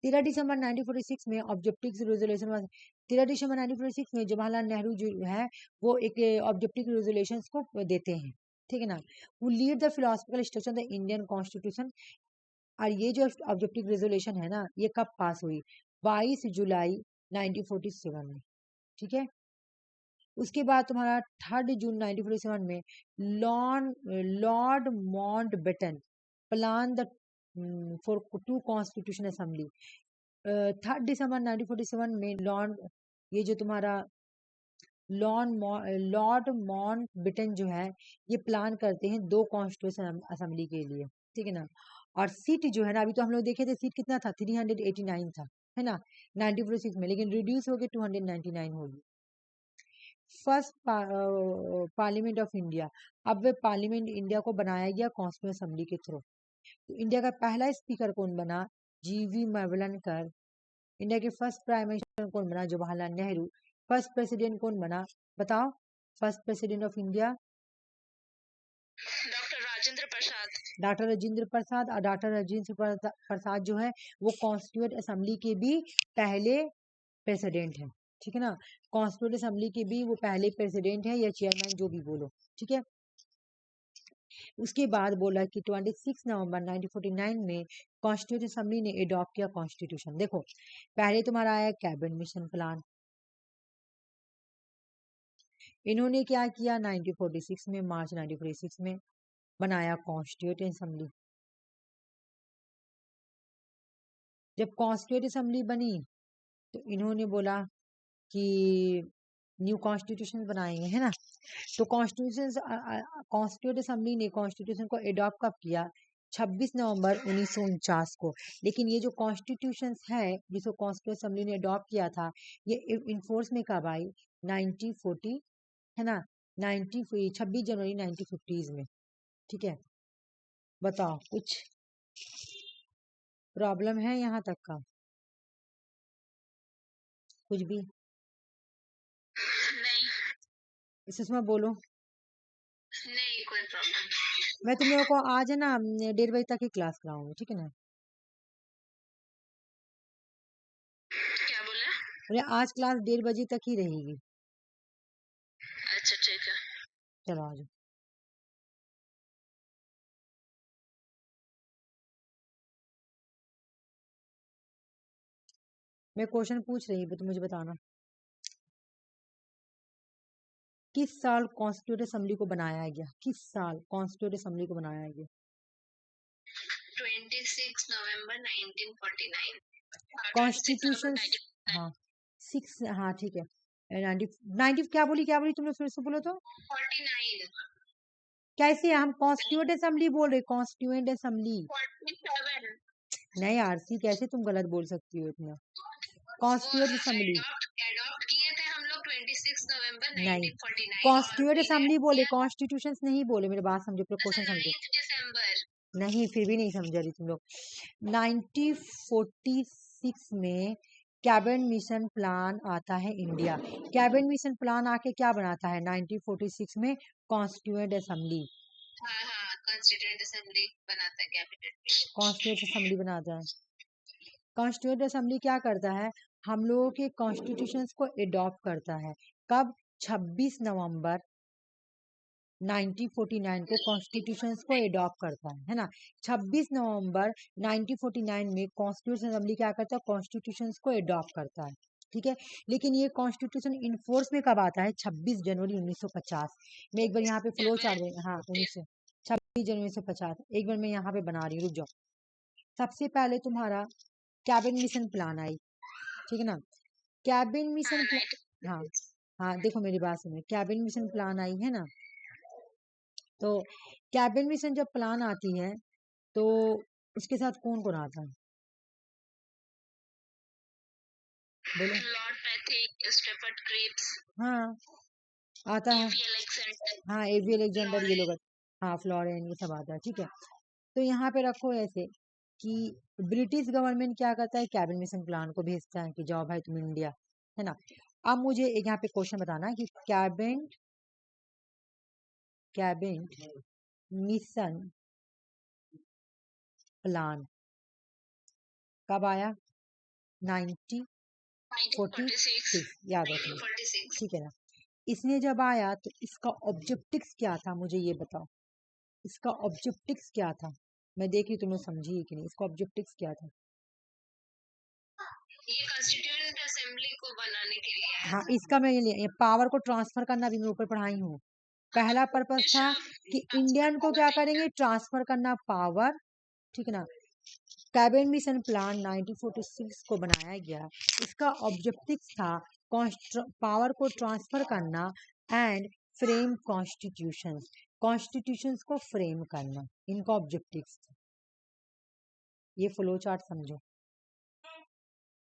13 दिसंबर 1946 में ऑब्जेक्टिव रेजोल्यूशन 13 दिसंबर 1946 में जवाहरलाल नेहरू जो है वो एक ऑब्जेक्टिव रेजोल्यूशन को देते हैं। ठीक है ना। वो lead the philosophical structure the Indian constitution. और ये जो ऑब्जेक्टिव रेजोल्यूशन है ना, ये कब पास हुई? 22 जुलाई 1947 में। ठीक है। उसके बाद तुम्हारा 3 जून 1947 में Lord Mountbatten plan the for 2 constitution assembly. 3 दिसंबर 1947 में ये जो तुम्हारा लॉर्ड माउंटबेटन जो है ये प्लान करते हैं 2 कॉन्स्टिट्यूशन असेंबली के लिए। ठीक है ना। और सीट जो है ना, अभी तो हम लोग देखे थे सीट कितना था? 389 था, है ना 1946 में, लेकिन रिड्यूस हो गए 299 होगी। First parliament of India. अब पार्लियामेंट इंडिया को बनाया गया कॉन्स्टिट्यूशन असेंबली के थ्रू। तो इंडिया का पहला स्पीकर कौन बना? जीवी मेवलनकर। इंडिया के फर्स्ट प्राइम मिनिस्टर कौन बना? जवाहरलाल नेहरू। फर्स्ट प्रेसिडेंट कौन बना? बताओ। First president of India doctor Rajendra Prasad. Doctor Rajendra Prasad. और डॉक्टर राजेंद्र प्रसाद जो है वो कॉन्स्टिट्यूट असेंबली के भी पहले प्रेसिडेंट है। ठीक है ना। कॉन्स्टिट्यूट असेंबली के भी वो पहले प्रेसिडेंट है या चेयरमैन, जो भी बोलो। ठीक है। उसके बाद बोला कि 26 नवंबर 1949 में कॉन्स्टिट्यूट असेंबली ने अडॉप्ट किया कॉन्स्टिट्यूशन। देखो पहले तुम्हारा आया कैबिनेट मिशन प्लान। इन्होंने क्या किया? 1946 में, मार्च 1946 में बनाया कॉन्स्टिट्यूट असेंबली। जब कॉन्स्टिट्यूट असेंबली बनी तो इन्होंने बोला कि न्यू कॉन्स्टिट्यूशन बनाएंगे, है ना। तो कॉन्स्टिट्यूट असेंबली ने कॉन्स्टिट्यूशन को एडॉप्ट कब किया? 26 नवंबर 1949 को। लेकिन ये जो कॉन्स्टिट्यूशन है जिसको कॉन्स्टिट्यूट असेंबली ने अडॉप्ट किया था, ये इन्फोर्स में कब आई? 1940, है ना, 26 जनवरी 1950s में। ठीक है, बताओ कुछ प्रॉब्लम है यहाँ तक का? कुछ भी? नहीं सुषमा बोलो। नहीं, कोई प्रॉब्लम। मैं तुम लोगों को आज है ना 1:30 बजे तक ही क्लास कराऊंगी, ठीक है ना। क्या बोला? अरे आज क्लास 1:30 बजे तक ही रहेगी। अच्छा ठीक है। चलो आज मैं क्वेश्चन पूछ रही हूँ तो मुझे बताना, किस साल कॉन्स्टिट्यूट असेंबली को बनाया गया? किस साल कॉन्स्टिट्यूट असेंबली को बनाया गया? 26 नवंबर 1949। 26 कॉन्स्टिट्यूशन, नवंबर 1949। हाँ 6, हाँ ठीक है। 90 क्या बोली तुमने? फिर से बोलो तो। 49। कैसे हम कॉन्स्टिट्यूट असेंबली बोल रहे? Constituent assembly 47। नहीं आरसी, कैसे तुम गलत बोल सकती हो इतना? वो कॉन्स्टिट्यूट असेंबली एडॉप्ट किए थे हम लोग 26 नवंबर नहीं, 1949 और कॉन्स्टिट्यूट असेंबली इलेक्ट बोले, किया कॉन्स्टिट्यूशन नहीं बोले। मेरी बात समझो, फिर क्वेश्चन समझो। 9 दिसंबर। नहीं, फिर भी नहीं समझ रही तुम लोग। 1946 में कैबिनेट मिशन प्लान आता है इंडिया। कैबिनेट मिशन प्लान आके क्या बनाता है 1946 में? Constituent assembly. हाँ हाँ, कॉन्स्टिट्यूएंट असेंबली बनाता है कैबिनेट। कॉन्स्टिट्यूएंट असेंबली बनाता है। कॉन्स्टिट्यूएंट असेंबली क्या करता है? हम लोगों के कॉन्स्टिट्यूशंस को एडॉप्ट करता है। कब? 26 नवंबर 1949 को कॉन्स्टिट्यूशन को एडॉप्ट करता है ना। 26 नवंबर 1949 में कॉन्स्टिट्यूशन असेंबली क्या करता है? कॉन्स्टिट्यूशन को एडॉप्ट करता है, ठीक है। लेकिन ये कॉन्स्टिट्यूशन इनफोर्स में कब आता है? 26 जनवरी 1950। मैं एक बार यहाँ पे फ्लो चार्ट देंगे, हाँ 26 जनवरी 1950। एक बार मैं यहाँ पे बना रही हूँ, रुक जाओ। सबसे पहले तुम्हारा कैबिनेट मिशन प्लान आई, ठीक है ना। कैबिनेट मिशन प्लान, हाँ हाँ देखो मेरी बात सुनो, कैबिनेट मिशन प्लान आई है ना। तो कैबिनेट मिशन जब प्लान आती है तो उसके साथ कौन कौन आता है? बोलो। लॉर्ड पैथिक, स्टेफर्ड क्रिप्स, हाँ आता है, ईवी अलेक्जेंडर, हाँ एवी अलेक्जेंडर, ये फ्लोरेन। लोग हाँ फ्लोरेन, ये सब आता है, ठीक है। तो यहाँ पे रखो ऐसे कि ब्रिटिश गवर्नमेंट क्या करता है? कैबिनेट मिशन प्लान को भेजता है कि जाओ भाई तुम इंडिया, है ना। अब मुझे एक यहाँ पे क्वेश्चन बताना है कि कैबिनेट मिशन प्लान कब आया? 1946, 1946। याद रखना, 1946। ठीक है ना। इसने जब आया तो इसका ऑब्जेक्टिव्स क्या था, मुझे ये बताओ। इसका ऑब्जेक्टिव्स क्या था? मैं देख रही तुम्हें समझी कि नहीं, इसका ऑब्जेक्टिव्स क्या था? ये कॉन्स्टिट्यूएंट असेंबली को बनाने के लिए है। हाँ इसका मैं ये पावर को ट्रांसफर करना भी मैं ऊपर पढ़ाई हूँ। पहला पर्पस था कि इंडियन को क्या करेंगे? ट्रांसफर करना पावर, ठीक है ना। कैबिनेट मिशन प्लान 1946 को बनाया गया। इसका ऑब्जेक्टिव था पावर को ट्रांसफर करना एंड फ्रेम कॉन्स्टिट्यूशंस, कॉन्स्टिट्यूशंस को फ्रेम करना, इनका ऑब्जेक्टिव था। ये फ्लो चार्ट समझो,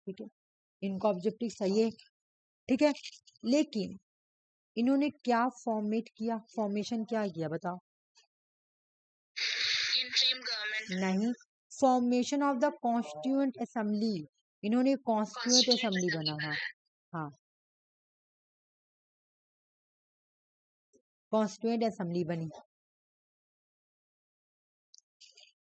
ठीक है। इनका ऑब्जेक्टिव सही है, ठीक है। लेकिन इन्होंने क्या फॉर्मेट किया, फॉर्मेशन क्या किया बताओ? Interim government. नहीं, formation of the constituent assembly. इन्होंने कॉन्स्टिट्यूएंट कॉन्स्टिट्यूएंट असेंबली असेंबली बना, हाँ बनाया। हाँ कॉन्स्टिट्यूएंट असेंबली बनी।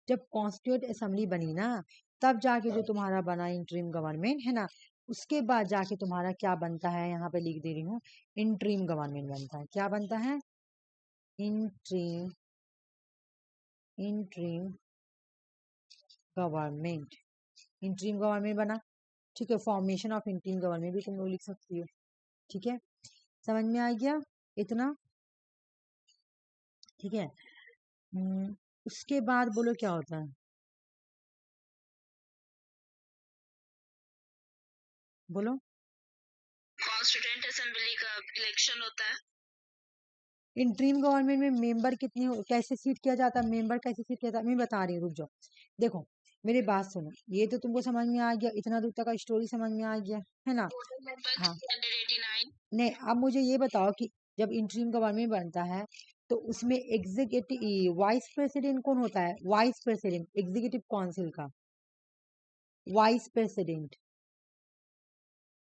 जब कॉन्स्टिट्यूएंट असेंबली बनी ना, तब जाके जो तुम्हारा बना इंटरिम गवर्नमेंट, है ना। उसके बाद जाके तुम्हारा क्या बनता है, यहाँ पे लिख दे रही हूँ, इंटरिम गवर्नमेंट बनता है। क्या बनता है? Interim, interim government, interim government बना, ठीक है। फॉर्मेशन ऑफ इंटरिम गवर्नमेंट भी तुम लोग लिख सकती हो, ठीक है। समझ में आ गया इतना, ठीक है। उसके बाद बोलो क्या होता है? बोलो। कॉन्स्टिट्यूएंट असेंबली का इलेक्शन होता है। इंटरिम गवर्नमेंट में मेंबर कितने कैसे सीट किया जाता है, मेंबर कैसे सीट किया जाता है, मैं बता रही हूँ, रुक जाओ। देखो मेरी बात सुनो, ये तो तुमको समझ में आ गया, इतना दूर तक का स्टोरी समझ में आ गया है ना। हाँ 389। नहीं, अब मुझे ये बताओ कि जब इंटरिम गवर्नमेंट बनता है तो उसमें एग्जीक्यूटिव वाइस प्रेसिडेंट कौन होता है, वाइस प्रेसिडेंट एग्जीक्यूटिव काउंसिल का वाइस प्रेसिडेंट।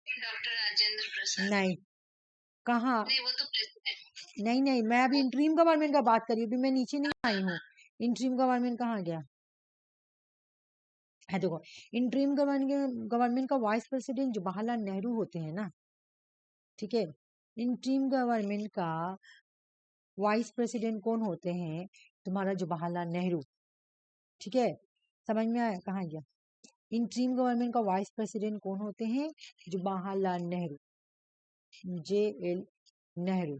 डॉक्टर राजेंद्र प्रसाद। नहीं, कहाँ, नहीं वो तो प्रेसिडेंट। नहीं नहीं, मैं अभी इंटरिम गवर्नमेंट का बात कर रही हूँ, अभी मैं नीचे नहीं आई हूँ। इंटरिम गवर्नमेंट कहाँ गया है, देखो इंटरिम गवर्नमेंट का वाइस प्रेसिडेंट जवाहरलाल नेहरू होते हैं ना, ठीक है। इंटरिम गवर्नमेंट का वाइस प्रेसिडेंट कौन होते हैं, तुम्हारा जवाहरलाल नेहरू, ठीक है। समझ में आया, कहाँ गया। इंटरिम गवर्नमेंट का वाइस प्रेसिडेंट कौन होते हैं, जवाहरलाल नेहरू, JL नेहरू,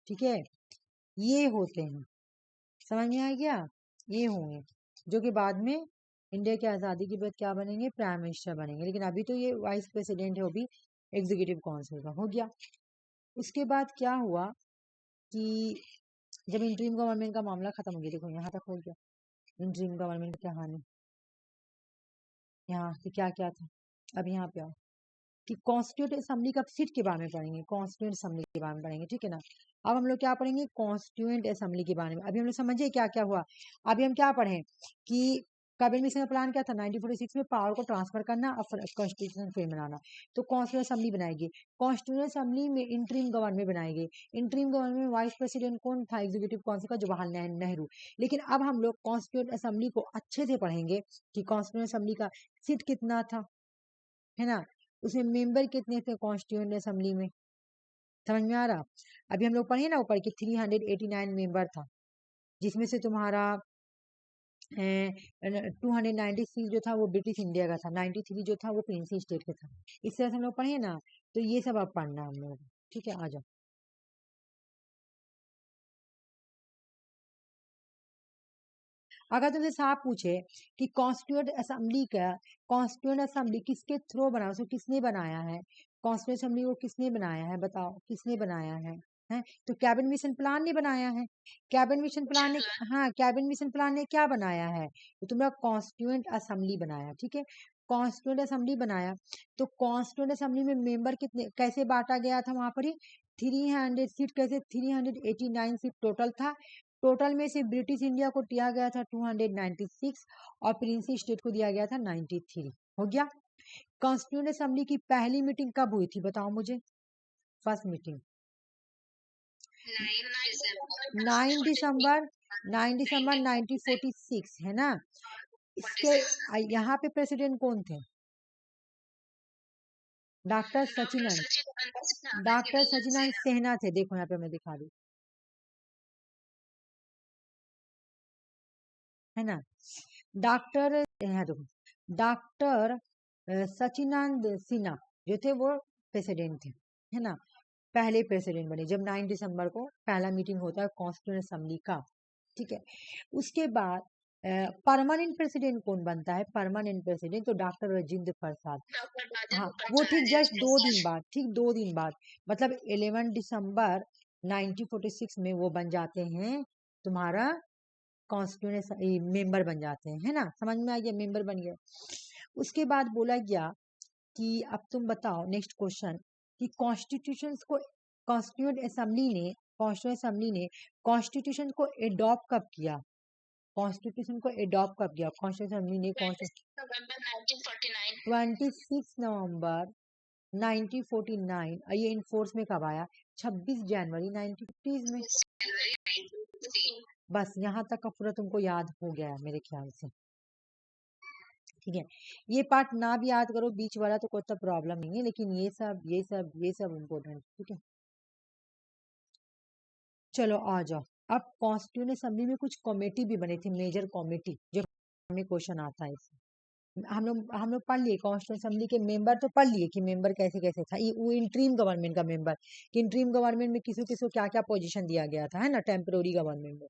ठीक है। ये होते हैं, समझ में आ गया, ये होंगे जो कि बाद में इंडिया की आज़ादी के बाद क्या बनेंगे, प्राइम मिनिस्टर बनेंगे, लेकिन अभी तो ये वाइस प्रेसिडेंट है, वो भी एग्जीक्यूटिव काउंसिल का हो गया। उसके बाद क्या हुआ कि जब इंटरिम गवर्नमेंट का मामला खत्म हो गया, देखो यहाँ तक हो गया इंटरिम गवर्नमेंट का कहानी, यहाँ से क्या क्या था। अब यहाँ पे आओ कि कॉन्स्टिट्यूंट असेंबली का सीट के बारे में पढ़ेंगे, कॉन्स्टिट्यूंट असेंबली के बारे में पढ़ेंगे, ठीक है ना। अब हम लोग क्या पढ़ेंगे, कॉन्स्टिट्यूंट असेंबली के बारे में। अभी हम लोग समझे क्या क्या हुआ। अभी हम क्या पढ़े कि कैबिनेट मिशन का प्लान क्या था, 1946 में पावर को ट्रांसफर करना और कॉन्स्टिट्यूशन फ्रेम बनाना। तो कॉन्स्टिट्यूंट असेंबली बनाएगी, कॉन्स्टिट्यूंट असेंबली में इंटरिम गवर्नमेंट बनाएगी। इंटरिम गवर्नमेंट में वाइस प्रेसिडेंट कौन था, एग्जीक्यूटिव काउंसिल का जवाहरलाल नेहरू। लेकिन अब हम लोग कॉन्स्टिट्यूंट असेंबली को अच्छे से पढ़ेंगे कि कॉन्स्टिट्यूंट असेंबली का सीट कितना था, है ना, उसमें मेंबर कितने थे कॉन्स्टिट्यूएंट असेंबली में, समझ में आ रहा। अभी हम लोग पढ़े ना ऊपर कि 389 मेंबर था, जिसमें से तुम्हारा 296 जो था वो ब्रिटिश इंडिया का था, 93 जो था वो प्रिंसी स्टेट का था। इस तरह से हम लोग पढ़े ना, तो ये सब अब पढ़ना हम लोग, ठीक है। आ जाओ, अगर तुमसे साफ पूछे कि कॉन्स्टिट्यूएंट असेंबली किसके थ्रू बना, उसको किसने बनाया है, कॉन्स्टिट्यूएंट असेंबली को किसने बनाया है, बताओ किसने बनाया है। तो कैबिनेट मिशन प्लान ने बनाया है, कैबिनेट मिशन प्लान ने, हाँ कैबिनेट मिशन प्लान ने क्या बनाया है, तो तुम्हारा कॉन्स्टिट्यूएंट असेंबली बनाया, ठीक है। कॉन्स्टिट्यूएंट असेंबली बनाया, तो कॉन्स्टिट्यूएंट असेंबली में मेंबर कितने कैसे बांटा गया था वहां पर ही, 300 सीट, कैसे 389 सीट टोटल था। टोटल में से ब्रिटिश इंडिया को दिया गया था 296 और प्रिंसी स्टेट को दिया गया था 93, हो गया। कॉन्स्टिट्यूएंट असेंबली की पहली मीटिंग कब हुई थी, बताओ मुझे, फर्स्ट मीटिंग 9 दिसंबर 1946, है ना। इसके यहाँ पे प्रेसिडेंट कौन थे, डॉक्टर सचिदानंद सिन्हा थे। देखो यहाँ पे मैं दिखा रही, है ना, डॉक्टर, यहाँ देखो, डॉक्टर सचिदानंद सिन्हा जो थे वो प्रेसिडेंट थे, है ना, पहले प्रेसिडेंट बने जब 9 दिसंबर को पहला मीटिंग होता है कॉन्स्टिट्यूएंट असेंबली का, ठीक है। उसके बाद परमानेंट प्रेसिडेंट कौन बनता है, परमानेंट प्रेसिडेंट तो डॉक्टर राजेंद्र प्रसाद, हाँ वो ठीक जस्ट 2 दिन बाद, ठीक 2 दिन बाद, मतलब 11 दिसंबर 1946 में वो बन जाते हैं तुम्हारा कॉन्स्टिट्यूएंट मेंबर बन जाते हैं, है ना, समझ में आ गया, मेंबर बन गए। उसके बाद बोला गया कि अब तुम बताओ नेक्स्ट क्वेश्चन कि कॉन्स्टिट्यूएंट असेंबली ने कॉन्स्टिट्यूशन को एडॉप्ट कब किया, कॉन्स्टिट्यूशन को एडॉप्ट कब किया कॉन्स्टिट्यूशन असेंबली ने, 26 नवंबर 1949, और ये इनफोर्स में कब आया, 26 जनवरी 1950 में। बस यहाँ तक का पूरा तुमको याद हो गया है मेरे ख्याल से, ठीक है। ये पार्ट ना भी याद करो बीच वाला तो कोई प्रॉब्लम नहीं है, लेकिन ये सब इम्पोर्टेंट, ठीक है। चलो आ जाओ, अब कॉन्स्टिट्यूएंट असेंबली में कुछ कमेटी भी बने थे, मेजर कमेटी, जो में क्वेश्चन आता है इसमें। हम लोग पढ़ लिए कॉन्स्टिट्यूएंट असेंबली के मेंबर, तो पढ़ लिए कि मेंबर कैसे कैसे था, वो इंटरिम गवर्नमेंट का मेंबर, कि इंटरिम गवर्नमेंट में किसी किसी को क्या क्या पोजीशन दिया गया था, है ना, टेम्पोररी गवर्नमेंट में।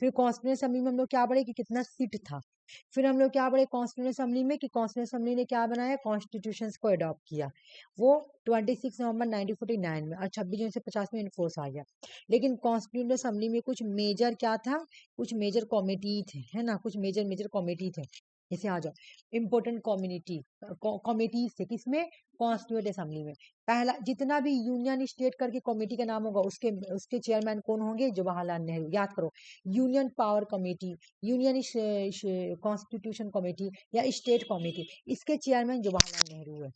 फिर कॉन्स्टिट्यूएंट असेंबली में हम लोग क्या पढ़े कि कितना सीट था। फिर हम लोग क्या पढ़े कॉन्स्टिट्यूएंट असेंबली में कि कॉन्स्टिट्यूएंट असेंबली ने क्या बनाया, कॉन्स्टिट्यूशन को अडॉप्ट किया। वो 26 नवंबर 1949 में और 26 जून से 50 में इनफोर्स आ गया। लेकिन कॉन्स्टिट्यूएंट असेंबली में कुछ मेजर क्या था, कुछ मेजर कमिटी थे, है ना, कुछ मेजर मेजर कमिटी थे। इसे आ जाओ, इम्पोर्टेंट कमिटीज थे किसमें, कॉन्स्टिट्यूएंट असेंबली में। पहला जितना भी यूनियन स्टेट करके कमेटी का नाम होगा उसके उसके चेयरमैन कौन होंगे, जवाहरलाल नेहरू। याद करो, union power committee, union constitution committee या स्टेट कमेटी, इसके चेयरमैन जवाहरलाल नेहरू है।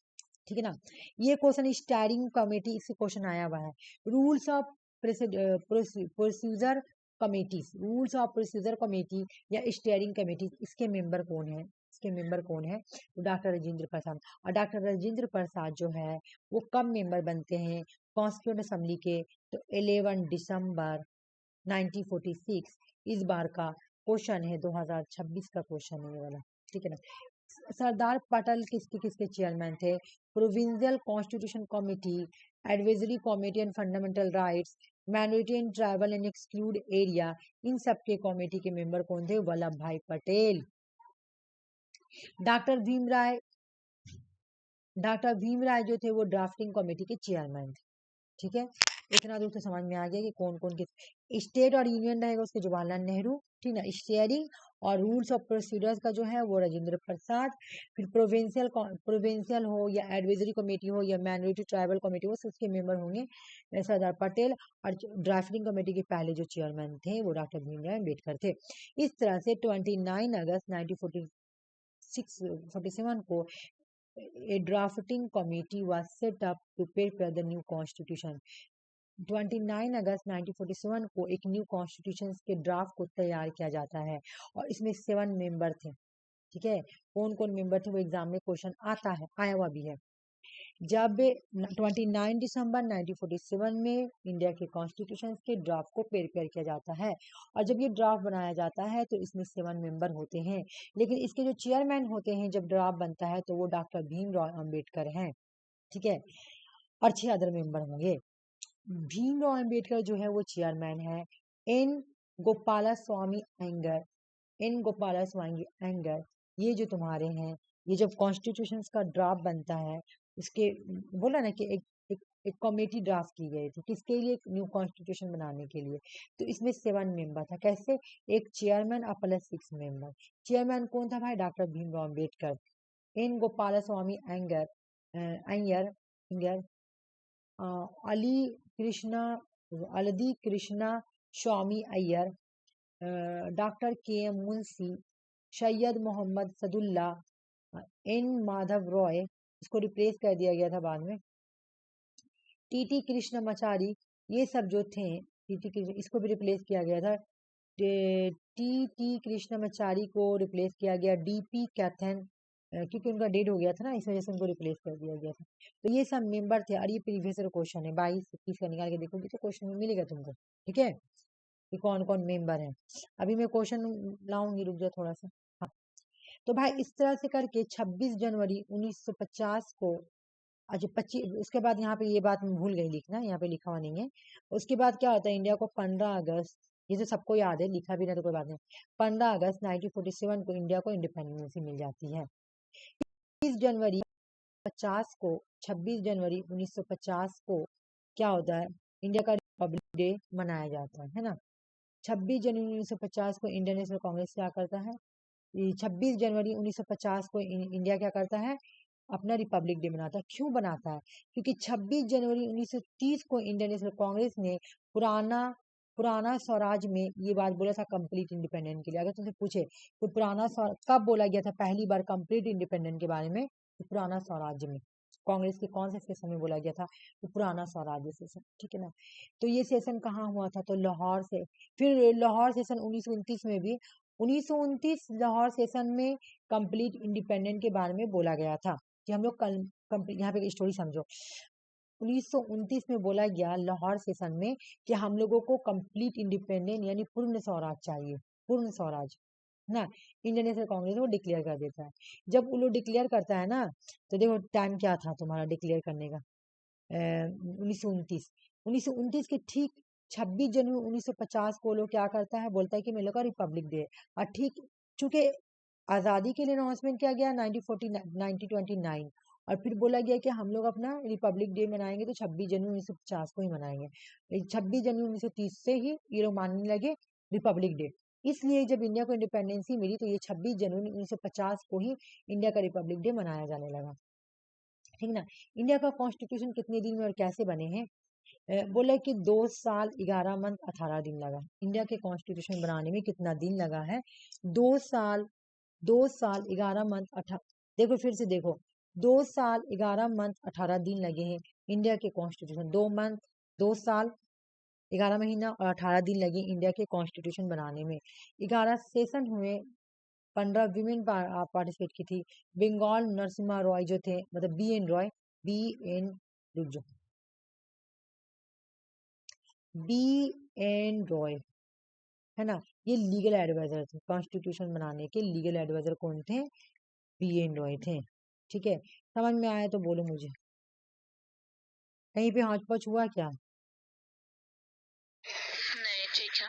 ठीक है ना। ये क्वेश्चन स्टीयरिंग कमेटी, इससे क्वेश्चन आया हुआ है। Rules of procedure committee, rules of procedure committee या स्टीयरिंग कमेटी, इसके मेंबर कौन है, इसके मेंबर कौन है, तो डॉक्टर राजेंद्र प्रसाद। और डॉक्टर राजेंद्र प्रसाद जो है वो कब मेंबर बनते हैं कॉन्स्टिट्यूएंट असेंबली के, तो 11 दिसंबर 1946। इस बार का क्वेश्चन है, 2026 का क्वेश्चन है ये वाला। ठीक है ना। सरदार पटेल किसके किसके चेयरमैन थे, provincial constitution committee, advisory committee and fundamental rights, minority and tribal and exclude area, इन सब के कमेटी के मेंबर कौन थे, वल्लभ भाई पटेल। डॉक्टर भीमराय जो थे वो ड्राफ्टिंग कमेटी के चेयरमैन थे। ठीक है, इतना दूर तो समझ में आ गया कि कौन कौन के स्टेट और यूनियन रहेगा उसके जवाहरलाल नेहरू। ठीक ना। स्टीयरिंग और रूल्स ऑफ प्रोसीजर्स का जो है वो राजेंद्र प्रसाद। फिर प्रोविंशियल हो या एडवाइजरी कमेटी हो या माइनॉरिटी ट्राइबल कमेटी हो, उसके मेंबर होंगे सरदार पटेल। और ड्राफ्टिंग कमेटी के पहले जो चेयरमैन थे वो डॉक्टर भीमराव अम्बेडकर थे। इस तरह से 29 अगस्त 1947 को a drafting committee was set up to prepare the new constitution. 29 अगस्त 1947 को एक न्यू कॉन्स्टिट्यूशन के ड्राफ्ट को तैयार किया जाता है और इसमें 7 मेंबर थे। ठीक है, कौन कौन मेंबर थे वो एग्जाम में क्वेश्चन आता है, आया हुआ भी है। जब 29 दिसंबर 1947 में इंडिया के कॉन्स्टिट्यूशन के ड्राफ्ट को प्रिपेयर किया जाता है और जब ये ड्राफ्ट बनाया जाता है तो इसमें 7 मेंबर होते हैं, लेकिन इसके जो चेयरमैन होते हैं जब ड्राफ्ट बनता है तो वो डॉक्टर भीमराव अंबेडकर हैं। ठीक है, और 6 अदर मेंबर होंगे। भीमराव अंबेडकर जो है वो चेयरमैन है। एन गोपाला स्वामी अयंगर, ये जो तुम्हारे हैं, ये जब कॉन्स्टिट्यूशन का ड्राफ्ट बनता है उसके बोला ना कि एक कमेटी ड्राफ्ट की गई थी किसके लिए, न्यू कॉन्स्टिट्यूशन बनाने के लिए। तो इसमें 7 मेंबर था। कैसे, एक चेयरमैन और प्लस 6 मेंबर। चेयरमैन कौन था भाई, डॉक्टर भीमराव अंबेडकर। एन गोपाला स्वामी अयंगर, अली कृष्णा स्वामी अय्यर, डॉक्टर के एम मुंशी, सैयद मोहम्मद सदुल्ला, एन माधव रॉय, इसको रिप्लेस कर दिया गया था बाद में, टीटी कृष्णमाचारी, ये सब जो थे, इसको भी रिप्लेस किया गया था। टीटी कृष्णमाचारी को रिप्लेस किया गया डीपी कैथन, क्योंकि उनका डेड हो गया था ना, इस वजह से उनको रिप्लेस कर दिया गया था। तो ये सब मेंबर थे और ये प्रीवियस क्वेश्चन है, 22-21 का निकाल के देखोगे तो क्वेश्चन में मिलेगा तुमको। ठीक है, कि कौन कौन मेंबर है। अभी मैं क्वेश्चन लाऊंगी, रुक जाओ थोड़ा सा। हाँ, तो भाई इस तरह से करके 26 जनवरी 1950 को, अच्छा 25, उसके बाद यहाँ पे ये बात मैं भूल गई लिखना, यहाँ पे लिखा हुआ नहीं है। उसके बाद क्या होता है, इंडिया को 15 अगस्त, ये तो सबको याद है, लिखा भी ना तो कोई बात नहीं, 15 अगस्त 1947 को इंडिया को इंडिपेंडेंस मिल जाती है। 26 जनवरी 1950 को क्या होता है, इंडिया का रिपब्लिक डे मनाया जाता है ना। 26 जनवरी 1950 को इंडियन नेशनल कांग्रेस क्या करता है, 26 जनवरी 1950 को इंडिया क्या करता है, अपना रिपब्लिक डे मनाता है। क्यों बनाता है, क्योंकि 26 जनवरी 1930 को इंडियन नेशनल कांग्रेस ने पुराना स्वराज में ये बात बोला था कंप्लीट इंडिपेंडेंट के लिए। अगर तुमसे पूछे तो कब बोला गया था पहली बार कंप्लीट इंडिपेंडेंट के बारे में, तो पुराना स्वराज्य में। कांग्रेस के कौन से सेशन में बोला गया था, तो पुराना स्वराज्य सेशन। ठीक है ना। तो ये सेशन कहाँ हुआ था, तो लाहौर से। फिर लाहौर सेशन 1929 में भी, 1929 लाहौर सेशन में कंप्लीट इंडिपेंडेंट के बारे में बोला गया था कि हम लोग यहाँ पे स्टोरी समझो। 1929 में बोला गया लाहौर सेशन में कि हम लोगों को कंप्लीट इंडिपेंडेंट यानी पूर्ण स्वराज चाहिए, पूर्ण स्वराज ना। इंडियन नेशनल कांग्रेस वो डिक्लेयर कर देता है। जब वो लोग डिक्लेयर करता है ना, तो देखो टाइम क्या था तुम्हारा डिक्लेयर करने का, 1929 के ठीक 26 जनवरी 1950 को लोग क्या करता है, बोलता है कि मेरे लोग का रिपब्लिक डे। और ठीक चूंकि आज़ादी के लिए अनाउंसमेंट किया गया 1929, और फिर बोला गया कि हम लोग अपना रिपब्लिक डे मनाएंगे तो 26 जनवरी 1950 को ही मनाएंगे। 26 जनवरी 1930 से ही ये लोग मानने लगे रिपब्लिक डे। इसलिए जब इंडिया को इंडिपेंडेंसी मिली तो ये 26 जनवरी 1950 को ही इंडिया का रिपब्लिक डे मनाया जाने लगा। ठीक ना। इंडिया का कॉन्स्टिट्यूशन कितने दिन में और कैसे बने हैं? बोला कि 2 साल 11 मंथ 18 दिन लगा। इंडिया के कॉन्स्टिट्यूशन बनाने में कितना दिन लगा है? 2 साल 11 मंथ 18। देखो फिर से देखो, 2 साल 11 मंथ 18 दिन लगे हैं इंडिया के कॉन्स्टिट्यूशन। 2 मंथ, 2 साल 11 महीना और 18 दिन लगे इंडिया के कॉन्स्टिट्यूशन बनाने में। 11 सेशन हुए, 15 वीमेन पार्टिसिपेट की थी। बंगाल नरसिम्हा रॉय जो थे, मतलब BN रॉय, BN रुक जाओ, BN रॉय है ना, ये लीगल एडवाइजर थे। कॉन्स्टिट्यूशन बनाने के लीगल एडवाइजर कौन थे? BN रॉय थे। ठीक है, समझ में आया तो बोलो मुझे। कहीं पे हौच पौच हुआ क्या? नहीं, ठीक है।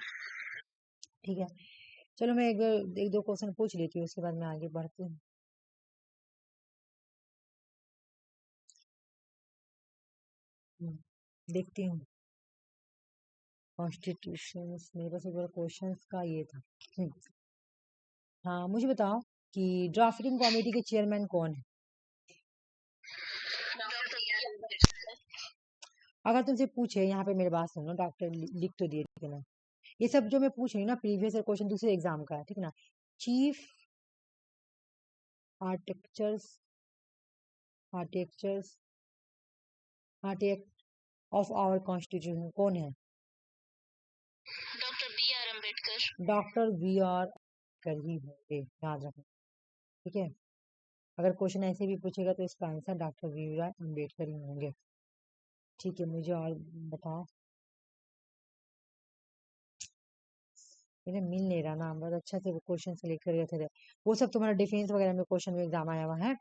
ठीक है, चलो मैं एक दो क्वेश्चन पूछ लेती हूँ, उसके बाद मैं आगे बढ़ती हूँ। देखती हूँ कॉन्स्टिट्यूशन मेरे पास एक क्वेश्चन का ये था। हाँ, मुझे बताओ कि ड्राफ्टिंग कमेटी के चेयरमैन कौन है? Doctor B R Ambedkar. अगर तुमसे पूछे, यहाँ पे मेरी बात सुनो, डॉक्टर लिख तो दिए, ठीक है ना। ये सब जो मैं पूछ रही हूँ ना, प्रीवियस क्वेश्चन दूसरे एग्जाम का है, ठीक है ना। Chief architectures architectures architect of our constitution कौन है? Doctor B R Ambedkar. Doctor BR कर ही होंगे, याद रखना। ठीक है, अगर क्वेश्चन ऐसे भी पूछेगा तो इसका आंसर डॉक्टर BR अम्बेडकर ही होंगे। ठीक है, मुझे और बताओ। इन्हें मिल नहीं रहा ना, बहुत अच्छा से वो क्वेश्चन सेलेक्ट कर गए थे। वो सब तुम्हारा डिफेंस वगैरह में क्वेश्चन में एग्जाम आया हुआ है,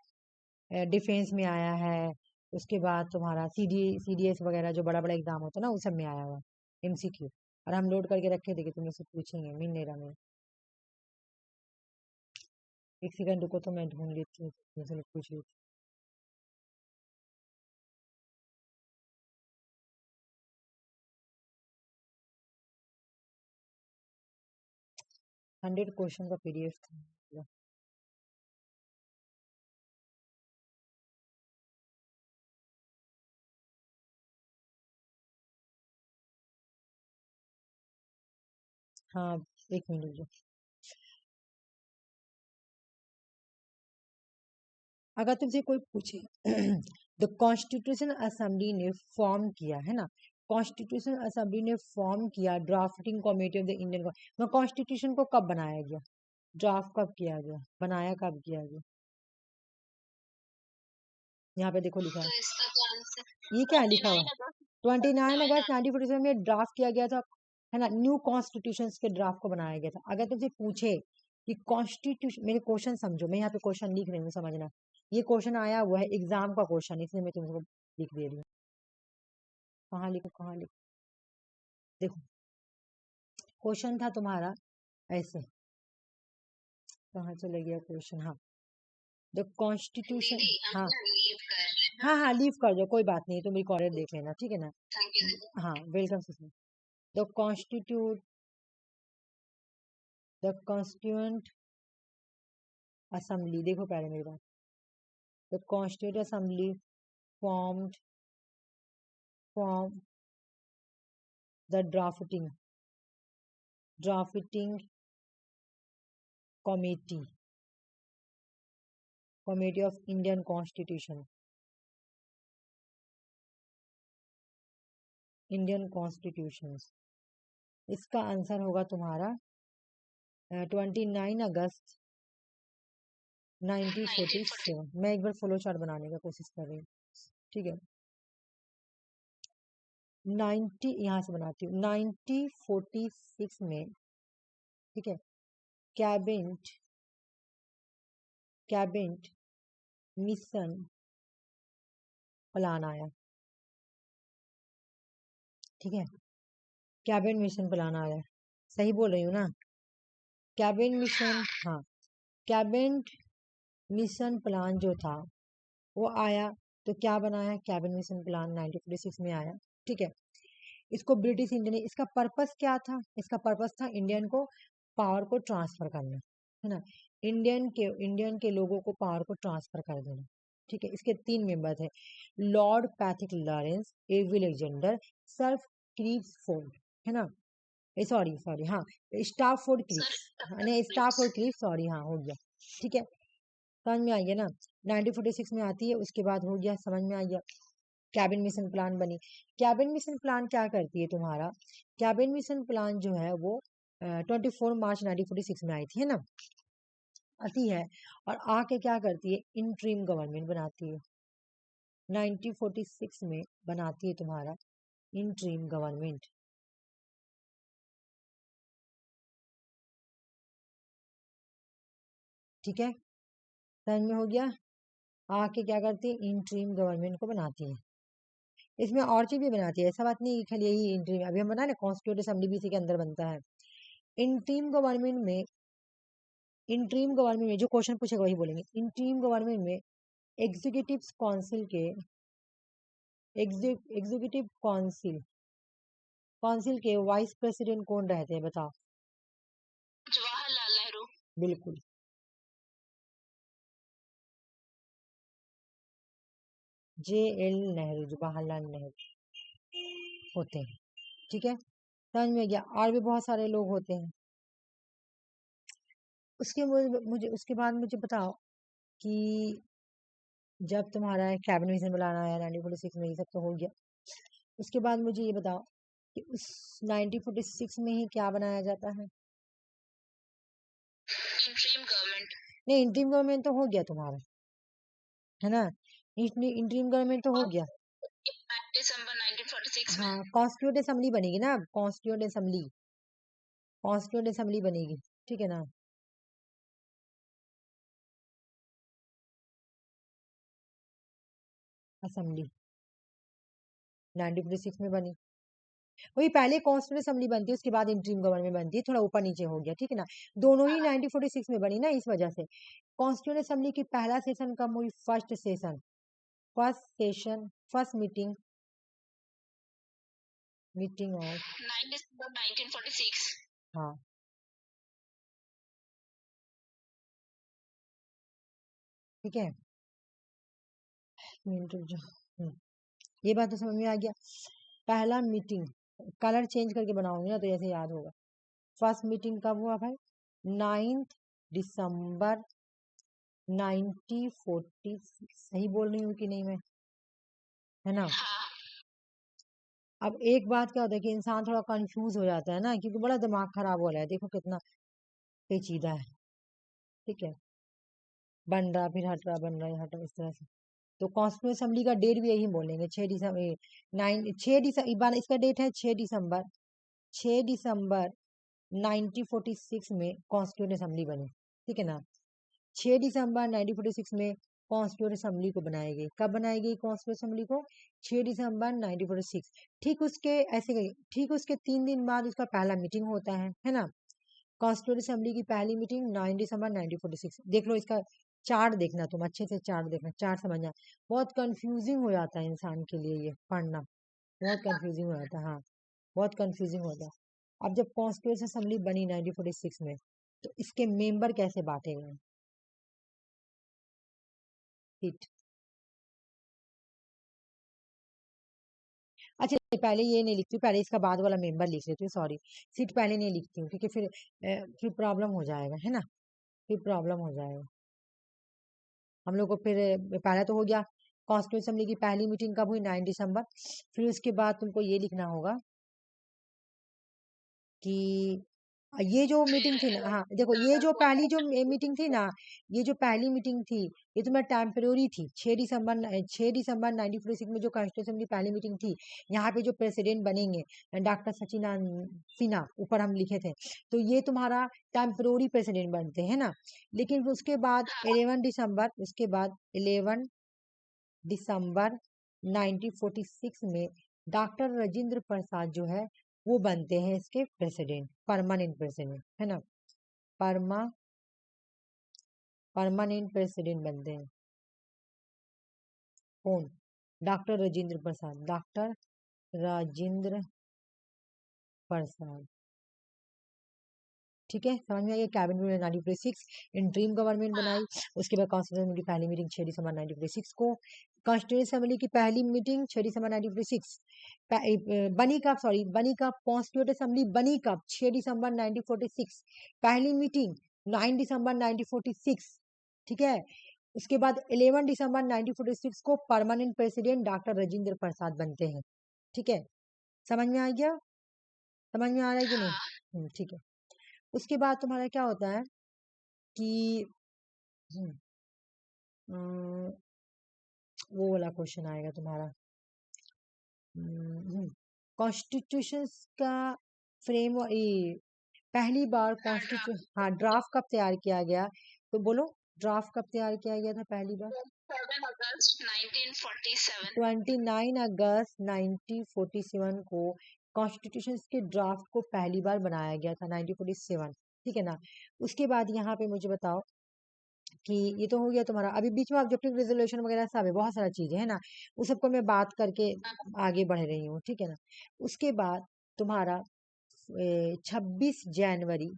डिफेंस में आया है। उसके बाद तुम्हारा CDS वगैरह जो बड़ा बड़ा एग्जाम होता है ना, उस सब में आया हुआ MCQ। और हम लोड करके रखे थे कि तुम से पूछेंगे, मिल नहीं रहा। मैं एक सेकंड रुको तो मैं ढूंढ लेती हूँ, तुमसे पूछ लेती 100 क्वेश्चन का PDF था। हाँ, एक मिनट रुको। अगर तुमसे कोई पूछे द कॉन्स्टिट्यूशन असेंबली ने फॉर्म किया है ना, कॉन्स्टिट्यूशन असेंबली ने फॉर्म किया drafting committee of the Indian constitution को कब बनाया गया? ड्राफ्ट कब किया गया, बनाया कब किया गया? यहाँ पे देखो लिखा है, तो इसका तो आंसर ये क्या है लिखा हुआ? 29 अगस्त। 29 अगस्त 1947 में ड्राफ्ट किया गया था, है ना। न्यू कॉन्स्टिट्यूशन के ड्राफ्ट को बनाया गया था। अगर तुमसे पूछे कि कॉन्स्टिट्यूशन, मेरे क्वेश्चन समझो, मैं यहाँ पे क्वेश्चन लिख रही हूँ, समझना। ये क्वेश्चन आया हुआ है एग्जाम का क्वेश्चन, इसलिए मैं तुमको लिख दे रही हूँ। कहाँ लिखो, कहाँ लिखो, देखो क्वेश्चन था तुम्हारा ऐसे, कहाँ चले गया क्वेश्चन? हाँ, द कॉन्स्टिट्यूशन, दीदी, हम हाँ ना लीव कर रहे हैं। हाँ हाँ, लीव कर दो, कोई बात नहीं, तुम रिकॉर्डेड देख लेना, ठीक है ना। थैंक यू दीदी। हाँ, welcome sister. The constitute the constituent assembly, देखो पहले मेरी बात। The constituent assembly formed from the drafting committee of Indian Constitution, Indian Constitutions। इसका आंसर होगा तुम्हारा 29 अगस्त 1947। मैं एक बार फ्लो चार्ट बनाने का कोशिश कर रही हूँ, ठीक है। 90, यहाँ से बनाती हूँ, 1946 में, ठीक है, कैबिनेट मिशन प्लान आया, ठीक है। कैबिनेट मिशन प्लान आया, सही बोल रही हूँ ना? कैबिनेट मिशन, हाँ, कैबिनेट मिशन प्लान जो था वो आया, तो क्या बनाया? कैबिनेट मिशन प्लान 1946 में आया, ठीक है। इसको ब्रिटिश इंडिया ने, इसका पर्पस क्या था? इसका पर्पस था इंडियन को पावर को ट्रांसफर करना, है ना, इंडियन के लोगों को पावर को ट्रांसफर कर देना, ठीक है। इसके 3 मेंबर थे, Lord Pethick Lawrence, A V Alexander, Sir Crippsford, है ना, सॉरी सॉरी, हाँ, स्टाफोर्ड क्रीप्स, नहीं, स्टाफोर्ड क्रीप्स, सॉरी, हाँ, हो गया, ठीक है। समझ में आई है ना? 1946 में आती है, उसके बाद हो गया, समझ में आ गया। कैबिन मिशन प्लान बनी। कैबिन मिशन प्लान क्या करती है तुम्हारा? कैबिन मिशन प्लान जो है वो 24 मार्च 1946 में आई थी, है ना, आती है, और आके क्या करती है? इंटरिम गवर्नमेंट बनाती है। 1946 में बनाती है तुम्हारा इंटरिम गवर्नमेंट, ठीक है, समझ में हो गया? आके क्या करती है? इंटरिम गवर्नमेंट को बनाती है। इसमें और चीज भी बनाती है, ऐसा बात नहीं कि खाली यही इंटरिम, अभी हम बना ना कॉन्स्टिट्यूटिव असेंबली भी इसी के अंदर बनता है। इंटरिम गवर्नमेंट में, इंटरिम गवर्नमेंट में जो क्वेश्चन पूछेगा वही बोलेंगे। इंटरिम गवर्नमेंट में एग्जीक्यूटिव काउंसिल के, एग्जीक्यूटिव काउंसिल के वाइस प्रेसिडेंट कौन रहते हैं, बताओ? जवाहरलाल नेहरू। बिल्कुल, JL नेहरू, जवाहरलाल नेहरू होते हैं, ठीक है, समझ में गया? और भी बहुत सारे लोग होते हैं। मुझे उसके बाद मुझे बताओ कि जब तुम्हारा कैबिनेट मिशन बुलाना आया 1946 में, ये सब तो हो गया, उसके बाद मुझे ये बताओ कि उस 1946 में ही क्या बनाया जाता है? Interim government. नहीं, इंटरिम गवर्नमेंट तो हो गया तुम्हारा, है ना, इंटरिम गवर्नमेंट तो हो गया। दिसंबर 1946 में। हाँ, कॉन्स्टिट्यूट असेंबली बनेगी ना, कॉन्स्टिट्यूट असेंबली बनेगी, ठीक है ना। असेंबली 1946 में बनी, वही पहले कॉन्स्टिट्यूट असेंबली बनती है, उसके बाद इंटरिम गवर्नमेंट बनती है, थोड़ा ऊपर नीचे हो गया, ठीक है ना। दोनों ही 1946 में बनी ना, इस वजह से। कॉन्स्टिट्यूट असेंबली की पहला सेशन कब हुई? फर्स्ट मीटिंग ऑफ, 9 दिसंबर 1946। हाँ, ठीक है, मिनट रुक जाओ। ये बात तो समझ में आ गया। पहला मीटिंग, कलर चेंज करके बनाऊंगी ना तो ऐसे याद होगा। फर्स्ट मीटिंग कब हुआ भाई? 9 दिसंबर 1946, सही बोल रही हूँ कि नहीं मैं, है ना? हाँ। अब एक बात क्या होता है कि इंसान थोड़ा कंफ्यूज हो जाता है ना, क्योंकि बड़ा दिमाग खराब हो रहा है, देखो कितना पेचीदा है, ठीक है, बन रहा फिर हट रहा, बन रहा हट रहा, इस तरह से। तो कॉन्स्टिट्यूंट असेंबली का डेट भी यही बोलेंगे, 6 दिसंबर, 6 दिसंबर, इसका डेट है 6 दिसंबर, 6 दिसंबर 1946 में कॉन्स्टिट्यूंट असेंबली बनी, ठीक है ना। 6 दिसंबर 1946 में कॉन्स्टिट्यूंट असेंबली को बनाई गई। कब बनाई गई कॉन्स्टिट्यूंट असेंबली को? 6 दिसंबर 1946। ठीक उसके 3 दिन बाद उसका पहला मीटिंग होता है ना। कॉन्स्टिट्यूंट असेंबली की पहली मीटिंग 9 दिसंबर 1946। देख लो इसका चार्ट, देखना तुम अच्छे से चार्ट देखना, चार्ट समझना, बहुत कंफ्यूजिंग हो जाता है इंसान के लिए ये पढ़ना, बहुत कंफ्यूजिंग हो जाता है, हाँ, बहुत कंफ्यूजिंग होता है। अब जब कॉन्स्टिट्यूंट असेंबली बनी 1946 में, तो इसके मेंबर कैसे बांटे गए? सीट, अच्छा, पहले ये नहीं लिखती हूँ, पहले इसका बाद वाला मेंबर लिख लेती हूँ, सॉरी, सीट पहले नहीं लिखती हूँ, क्योंकि फिर प्रॉब्लम हो जाएगा, है ना, फिर प्रॉब्लम हो जाएगा हम लोग को। फिर पहला तो हो गया, कॉन्स्टिट्यूंट असेंबली की पहली मीटिंग कब हुई? 9 दिसंबर। फिर उसके बाद तुमको ये लिखना होगा कि ये जो फिर मीटिंग थी ना, हाँ देखो, ये जो पहली जो मीटिंग थी ना, ये जो पहली मीटिंग थी, ये तो मैं टेम्पररी थी। 6 दिसंबर 1946 में जो कॉन्स्टिट्यूशन असेंबली पहली मीटिंग थी, यहाँ पे जो प्रेसिडेंट बनेंगे डॉक्टर सचिदानंद सिन्हा, ऊपर हम लिखे थे, तो ये तुम्हारा टेम्पररी प्रेसिडेंट बनते हैं ना। लेकिन उसके बाद 11 दिसंबर 1946 में डॉक्टर राजेंद्र प्रसाद जो है वो बनते हैं इसके प्रेसिडेंट, परमानेंट प्रेसिडेंट, है ना। परमानेंट प्रेसिडेंट बनते हैं कौन? डॉक्टर राजेंद्र प्रसाद, डॉक्टर राजेंद्र प्रसाद। ठीक है, समझ में आइए। कैबिनेट में 1946 इंटरिम गवर्नमेंट बनाई। उसके बाद कॉन्स्टिट्यूशन की पहली मीटिंग 6 दिसंबर 1946 को। कॉन्स्टिट्यूशन असेंबली की पहली मीटिंग 6 दिसंबर 1946। बनी कब, सॉरी बनी कब, कॉन्स्टिट्यूट असेंबली बनी कब, 6 दिसंबर 1946। पहली मीटिंग 9 दिसंबर 1946। ठीक है, उसके बाद 11 दिसंबर 1946 को परमानेंट प्रेसिडेंट डॉक्टर राजेंद्र प्रसाद बनते हैं। ठीक है, समझ में आ गया? समझ में आ रहा है कि नहीं? ठीक है। उसके बाद तुम्हारा क्या होता है कि वो वाला क्वेश्चन आएगा तुम्हारा, कॉन्स्टिट्यूशन का फ्रेम, पहली बार कॉन्स्टिट्यूशन, हाँ ड्राफ्ट कब तैयार किया गया? तो बोलो, ड्राफ्ट कब तैयार किया गया था पहली बार? 7 अगस्त 1947। 29 अगस्त 1947 को कॉन्स्टिट्यूशन के ड्राफ्ट को पहली बार बनाया गया था, 1947। ठीक है ना। उसके बाद यहाँ पे मुझे बताओ कि ये तो हो गया तुम्हारा, अभी बीच में ऑब्जेक्टिव रेजोल्यूशन वगैरह सब है, बहुत सारा चीजें है ना, उस सबको मैं बात करके आगे बढ़ रही हूँ। ठीक है ना। उसके बाद तुम्हारा 26 जनवरी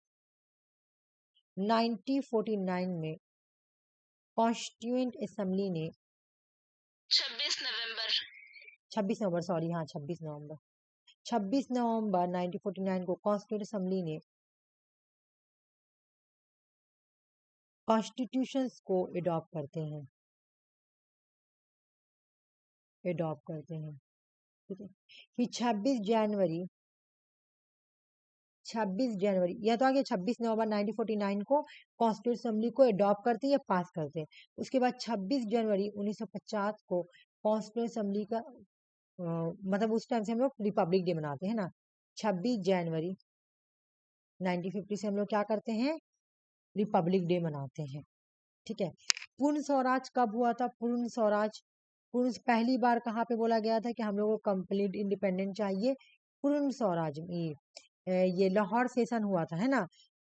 1949 में कॉन्स्टिट्यूएंट असेंबली ने 26 नवंबर, सॉरी हाँ 26 नवंबर 1949 को कॉन्स्टिट्यूएंट असेंबली ने कॉन्स्टिट्यूशन को अडॉप्ट करते हैं, ठीक है। फिर 26 जनवरी, यह तो आ गया 26 नवंबर 1949 को कॉन्स्टिट्यूंट असेंबली को अडॉप्ट करते हैं या पास करते हैं। उसके बाद 26 जनवरी 1950 को कॉन्स्टिट्यूंट असेंबली का मतलब उस टाइम से हम लोग रिपब्लिक डे मनाते हैं ना। 26 जनवरी 1950 से हम लोग क्या करते हैं? रिपब्लिक डे मनाते हैं। ठीक है। पूर्ण स्वराज कब हुआ था? पूर्ण स्वराज, पूर्ण पहली बार कहाँ पे बोला गया था कि हम लोग को कंप्लीट इंडिपेंडेंट चाहिए? पूर्ण स्वराज में ये लाहौर सेशन हुआ था, है ना,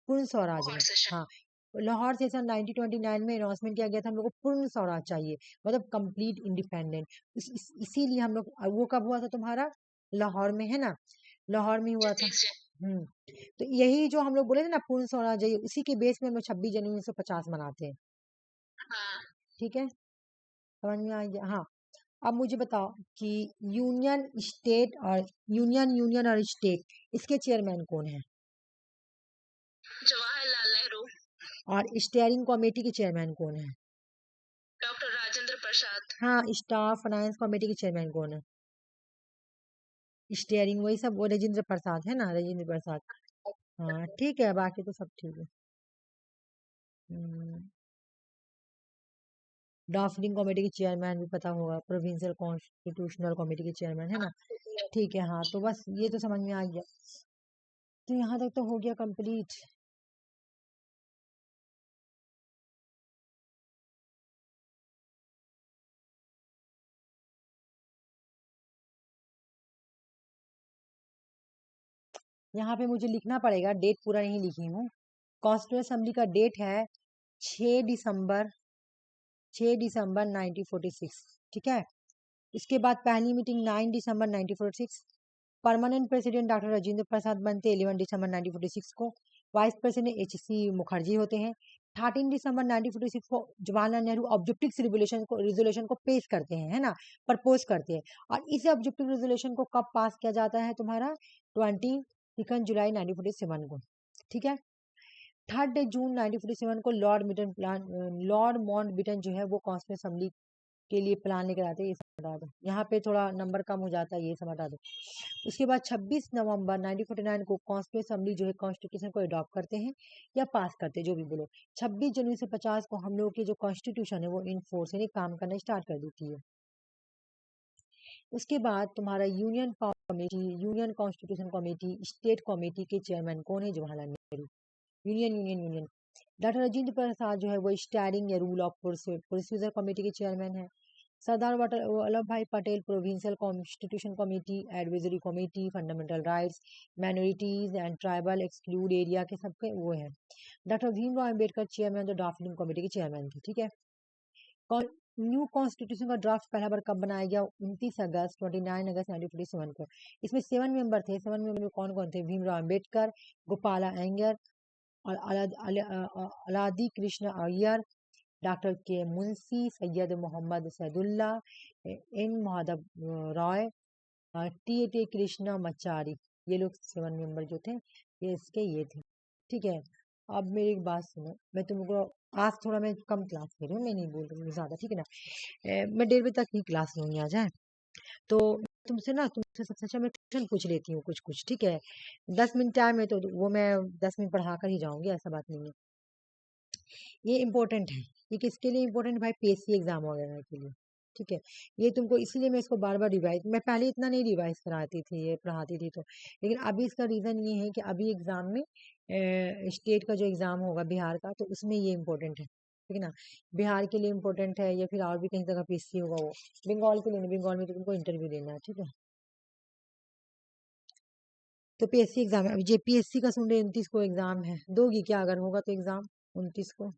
पूर्ण स्वराज में। हाँ, लाहौर सेशन 1929 में अनाउंसमेंट किया गया था हम लोग को पूर्ण स्वराज चाहिए, मतलब कंप्लीट इंडिपेंडेंट। इसीलिए हम लोग, वो कब हुआ था तुम्हारा? लाहौर में, है ना, लाहौर में हुआ था। तो यही जो हम लोग बोले थे ना पूर्ण स्वराज है, उसी के बेस में हम लोग 26 जनवरी 1950 मनाते हैं। ठीक है, समझ में आ गया? हाँ, अब मुझे बताओ कि यूनियन और स्टेट, इसके चेयरमैन कौन है? जवाहरलाल नेहरू। और स्टीयरिंग कमेटी के चेयरमैन कौन है? डॉक्टर राजेंद्र प्रसाद। हाँ, स्टाफ फाइनेंस कमेटी के चेयरमैन कौन है? स्टीयरिंग वही सब, वो राजेंद्र प्रसाद है ना, राजेंद्र प्रसाद। हाँ ठीक है, बाकी तो सब ठीक है। ड्राफ्टिंग कमेटी के चेयरमैन भी पता होगा, प्रोविंशियल कॉन्स्टिट्यूशनल कमेटी के चेयरमैन, है ना। ठीक है, हाँ तो बस ये तो समझ में आ गया, तो यहाँ तक तो हो गया कंप्लीट। यहाँ पे मुझे लिखना पड़ेगा, डेट पूरा नहीं लिखी हूँ। कॉन्स्टिट्यूंट असेंबली का डेट है 6 दिसंबर 1946। ठीक है। इसके बाद पहली मीटिंग 9 दिसंबर 1946। परमानेंट प्रेसिडेंट डॉक्टर राजेंद्र प्रसाद बनते 11 दिसंबर 1946 को। वाइस प्रेसिडेंट HC मुखर्जी होते हैं। 13 दिसंबर 1946 को जवाहरलाल नेहरू ऑब्जेक्टिव रिजोल्यूशन को पेश करते हैं, है ना, प्रपोज करते हैं। और इस ऑब्जेक्टिव रिजोल्यूशन को कब पास किया जाता है तुम्हारा? 22 जुलाई 1947 को। ठीक है। 3 जून 1947 को लॉर्ड माउंटबेटन जो है वो कॉन्स्टिट्यूंट असेंबली के लिए प्लान लेकर आते हैं। ये सब हटा दो, यहाँ पे थोड़ा नंबर कम हो जाता है, ये सब हटा दो। उसके बाद 26 नवंबर 1949 को कॉन्स्टिट्यूंट असेंबली जो है कॉन्स्टिट्यूशन को अडॉप्ट करते हैं या पास करते हैं, जो भी बोलो। 26 जनवरी से 50 को हम लोग की जो कॉन्स्टिट्यूशन है वो इन फोर्स यानी काम करना स्टार्ट कर देती है। उसके बाद तुम्हारा union committee, union constitution committee, state committee के चेयरमैन कौन है? जवाहरलाल नेहरू। यूनियन डॉक्टर राजेंद्र प्रसाद जो है वो स्टारिंग या रूल ऑफ प्रोसीजर कमेटी के चेयरमैन है। सरदार वल्लभ भाई Patel provincial constitution committee, advisory committee, fundamental rights, minorities and tribal exclude area के सबके वो हैं। डॉक्टर भीमराव अम्बेडकर चेयरमैन जो ड्राफ्टिंग कमेटी के चेयरमैन थे, ठीक है। न्यू कॉन्स्टिट्यूशन का ड्राफ्ट पहला बार कब बनाया गया? 29 अगस्त 1947 को। इसमें 7 मेंबर थे। 7 मेंबर में कौन कौन थे? भीमराव अम्बेडकर, गोपाला अयंगर और अलादी कृष्ण अय्यर, डॉक्टर के मुंशी, सैयद मोहम्मद सैदुल्ला, एन माधव रॉय, टी कृष्णा मचारी। ये लोग 7 मेंबर जो थे ये थे, ठीक है। अब मेरी एक बात सुनो, मैं तुमको आज थोड़ा मैं कम क्लास ले रही हूँ, मैं नहीं बोल रही हूँ ज़्यादा, ठीक है ना। मैं 1:30 बजे तक ही क्लास लूँगी आ जाए तो तुमसे सबसे अच्छा मैं क्वेश्चन पूछ लेती हूँ कुछ कुछ, ठीक है। 10 मिनट टाइम है तो वो मैं 10 मिनट पढ़ा कर ही जाऊंगी, ऐसा बात नहीं है। ये इम्पोर्टेंट है। ये किसके लिए इम्पोर्टेंट है भाई? पीएससी एग्जाम वगैरह के लिए, ठीक है। ये तुमको इसीलिए मैं इसको बार बार रिवाइज, मैं पहले इतना नहीं रिवाइज कराती थी, ये पढ़ाती थी तो, लेकिन अभी इसका रीज़न ये है कि अभी एग्जाम में स्टेट का जो एग्ज़ाम होगा बिहार का, तो उसमें ये इम्पोर्टेंट है, ठीक है ना। बिहार के लिए इम्पोर्टेंट है, या फिर और भी कहीं जगह पीएससी होगा वो। बंगाल के लिए नहीं, बंगाल में तो तुमको इंटरव्यू देना है, ठीक है। तो पीएससी एग्जाम है, अभी जेपीएससी का सुन रहे 29 को एग्जाम है, दोगी क्या अगर होगा तो एग्जाम 29 को?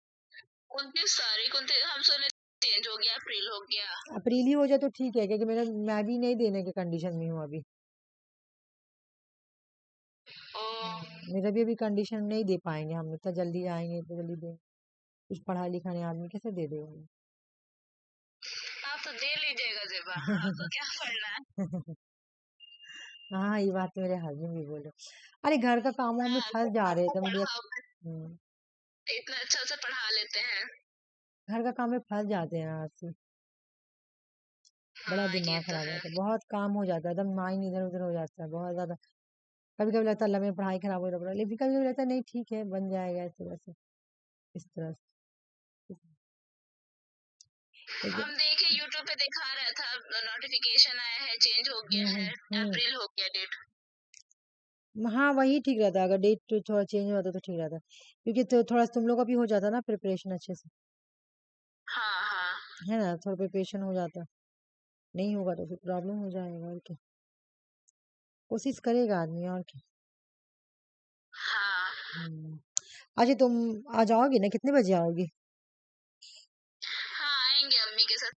29 तारीख हम सुने चेंज हो गया, अप्रैल हो गया। अप्रैल ही हो जाए तो ठीक है, क्योंकि मैं भी नहीं देने के कंडीशन में हूँ अभी। ओ मेरा भी अभी कंडीशन नहीं दे पाएंगे हम, इतना जल्दी आएंगे इतना जल्दी देंगे, कुछ पढ़ा लिखा नहीं आदमी कैसे दे देगा। आप तो दे लीजिएगा जेबा, आपको क्या पढ़ना है। हाँ ये बात तो मेरे हस्बैंड भी बोले, अरे घर का कामों में हाँ, फंस जा रहे आपको थे मुझे। पढ़ाओ, इतना अच्छा से पढ़ा लेते हैं। घर का काम में फंस जाते हैं आज से, बड़ा हाँ ये दिमाग तो खराब हो है। जाता है, बहुत काम हो जाता है, एकदम माइंड इधर उधर हो जाता है बहुत ज्यादा। कभी कभी लगता है अल्लाह मेरी पढ़ाई खराब हो रहा है, लेकिन कभी कभी लगता है नहीं ठीक है बन जाएगा ऐसे वैसे, इस तरह से। हम लेकिन देखे यूट्यूब पे दिखा रहा था, नोटिफिकेशन आया है, चेंज हो गया है, हम्म। अप्रैल हो गया डेट। हाँ वही ठीक रहता है, अगर डेट थोड़ा चेंज हो जाता तो ठीक रहता, क्योंकि तो थोड़ा तुम लोग का भी हो जाता ना प्रिपरेशन अच्छे से, हाँ हाँ है ना, थोड़ा प्रिपरेशन हो जाता। नहीं होगा तो फिर प्रॉब्लम हो जाएगा, और क्या। कोशिश करेगा आदमी, और क्या। हाँ हम्म। अच्छा तुम आ जाओगी ना, कितने बजे आओगी? हाँ, आएंगे अम्मी के साथ।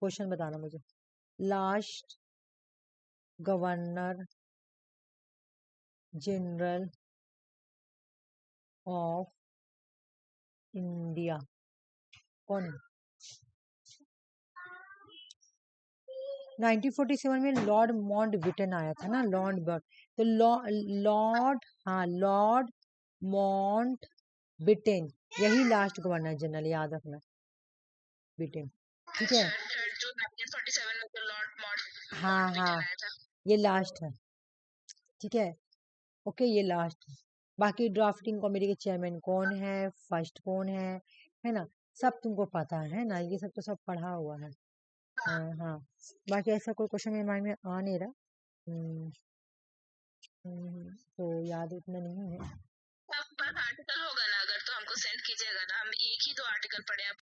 क्वेश्चन बताना मुझे। Last governor general of India कौन है? 1947 में लॉर्ड माउंटबेटन आया था ना, तो लॉर्ड, हाँ लॉर्ड माउंटबेटन, यही लास्ट गवर्नर जनरल, याद रखना, ब्रिटेन, ठीक है। अच्छा, 3 जून 1947 में तो लॉर्ड हाँ हाँ, माउंटबेटन आया था। ये लास्ट है, ठीक है। ओके ये लास्ट है। बाकी ड्राफ्टिंग कमेटी के चेयरमैन कौन है, फर्स्ट कौन है ना, सब तुमको पता है ना, ये सब तो सब पढ़ा हुआ है। हाँ हाँ। बाकी ऐसा कोई क्वेश्चन मेरे माइंड में आ नहीं रहा। हम्म, तो याद उतना नहीं है। आपके पास आर्टिकल होगा ना, अगर तो हमको सेंड कीजिएगा ना, हम एक ही 2 आर्टिकल पढ़े।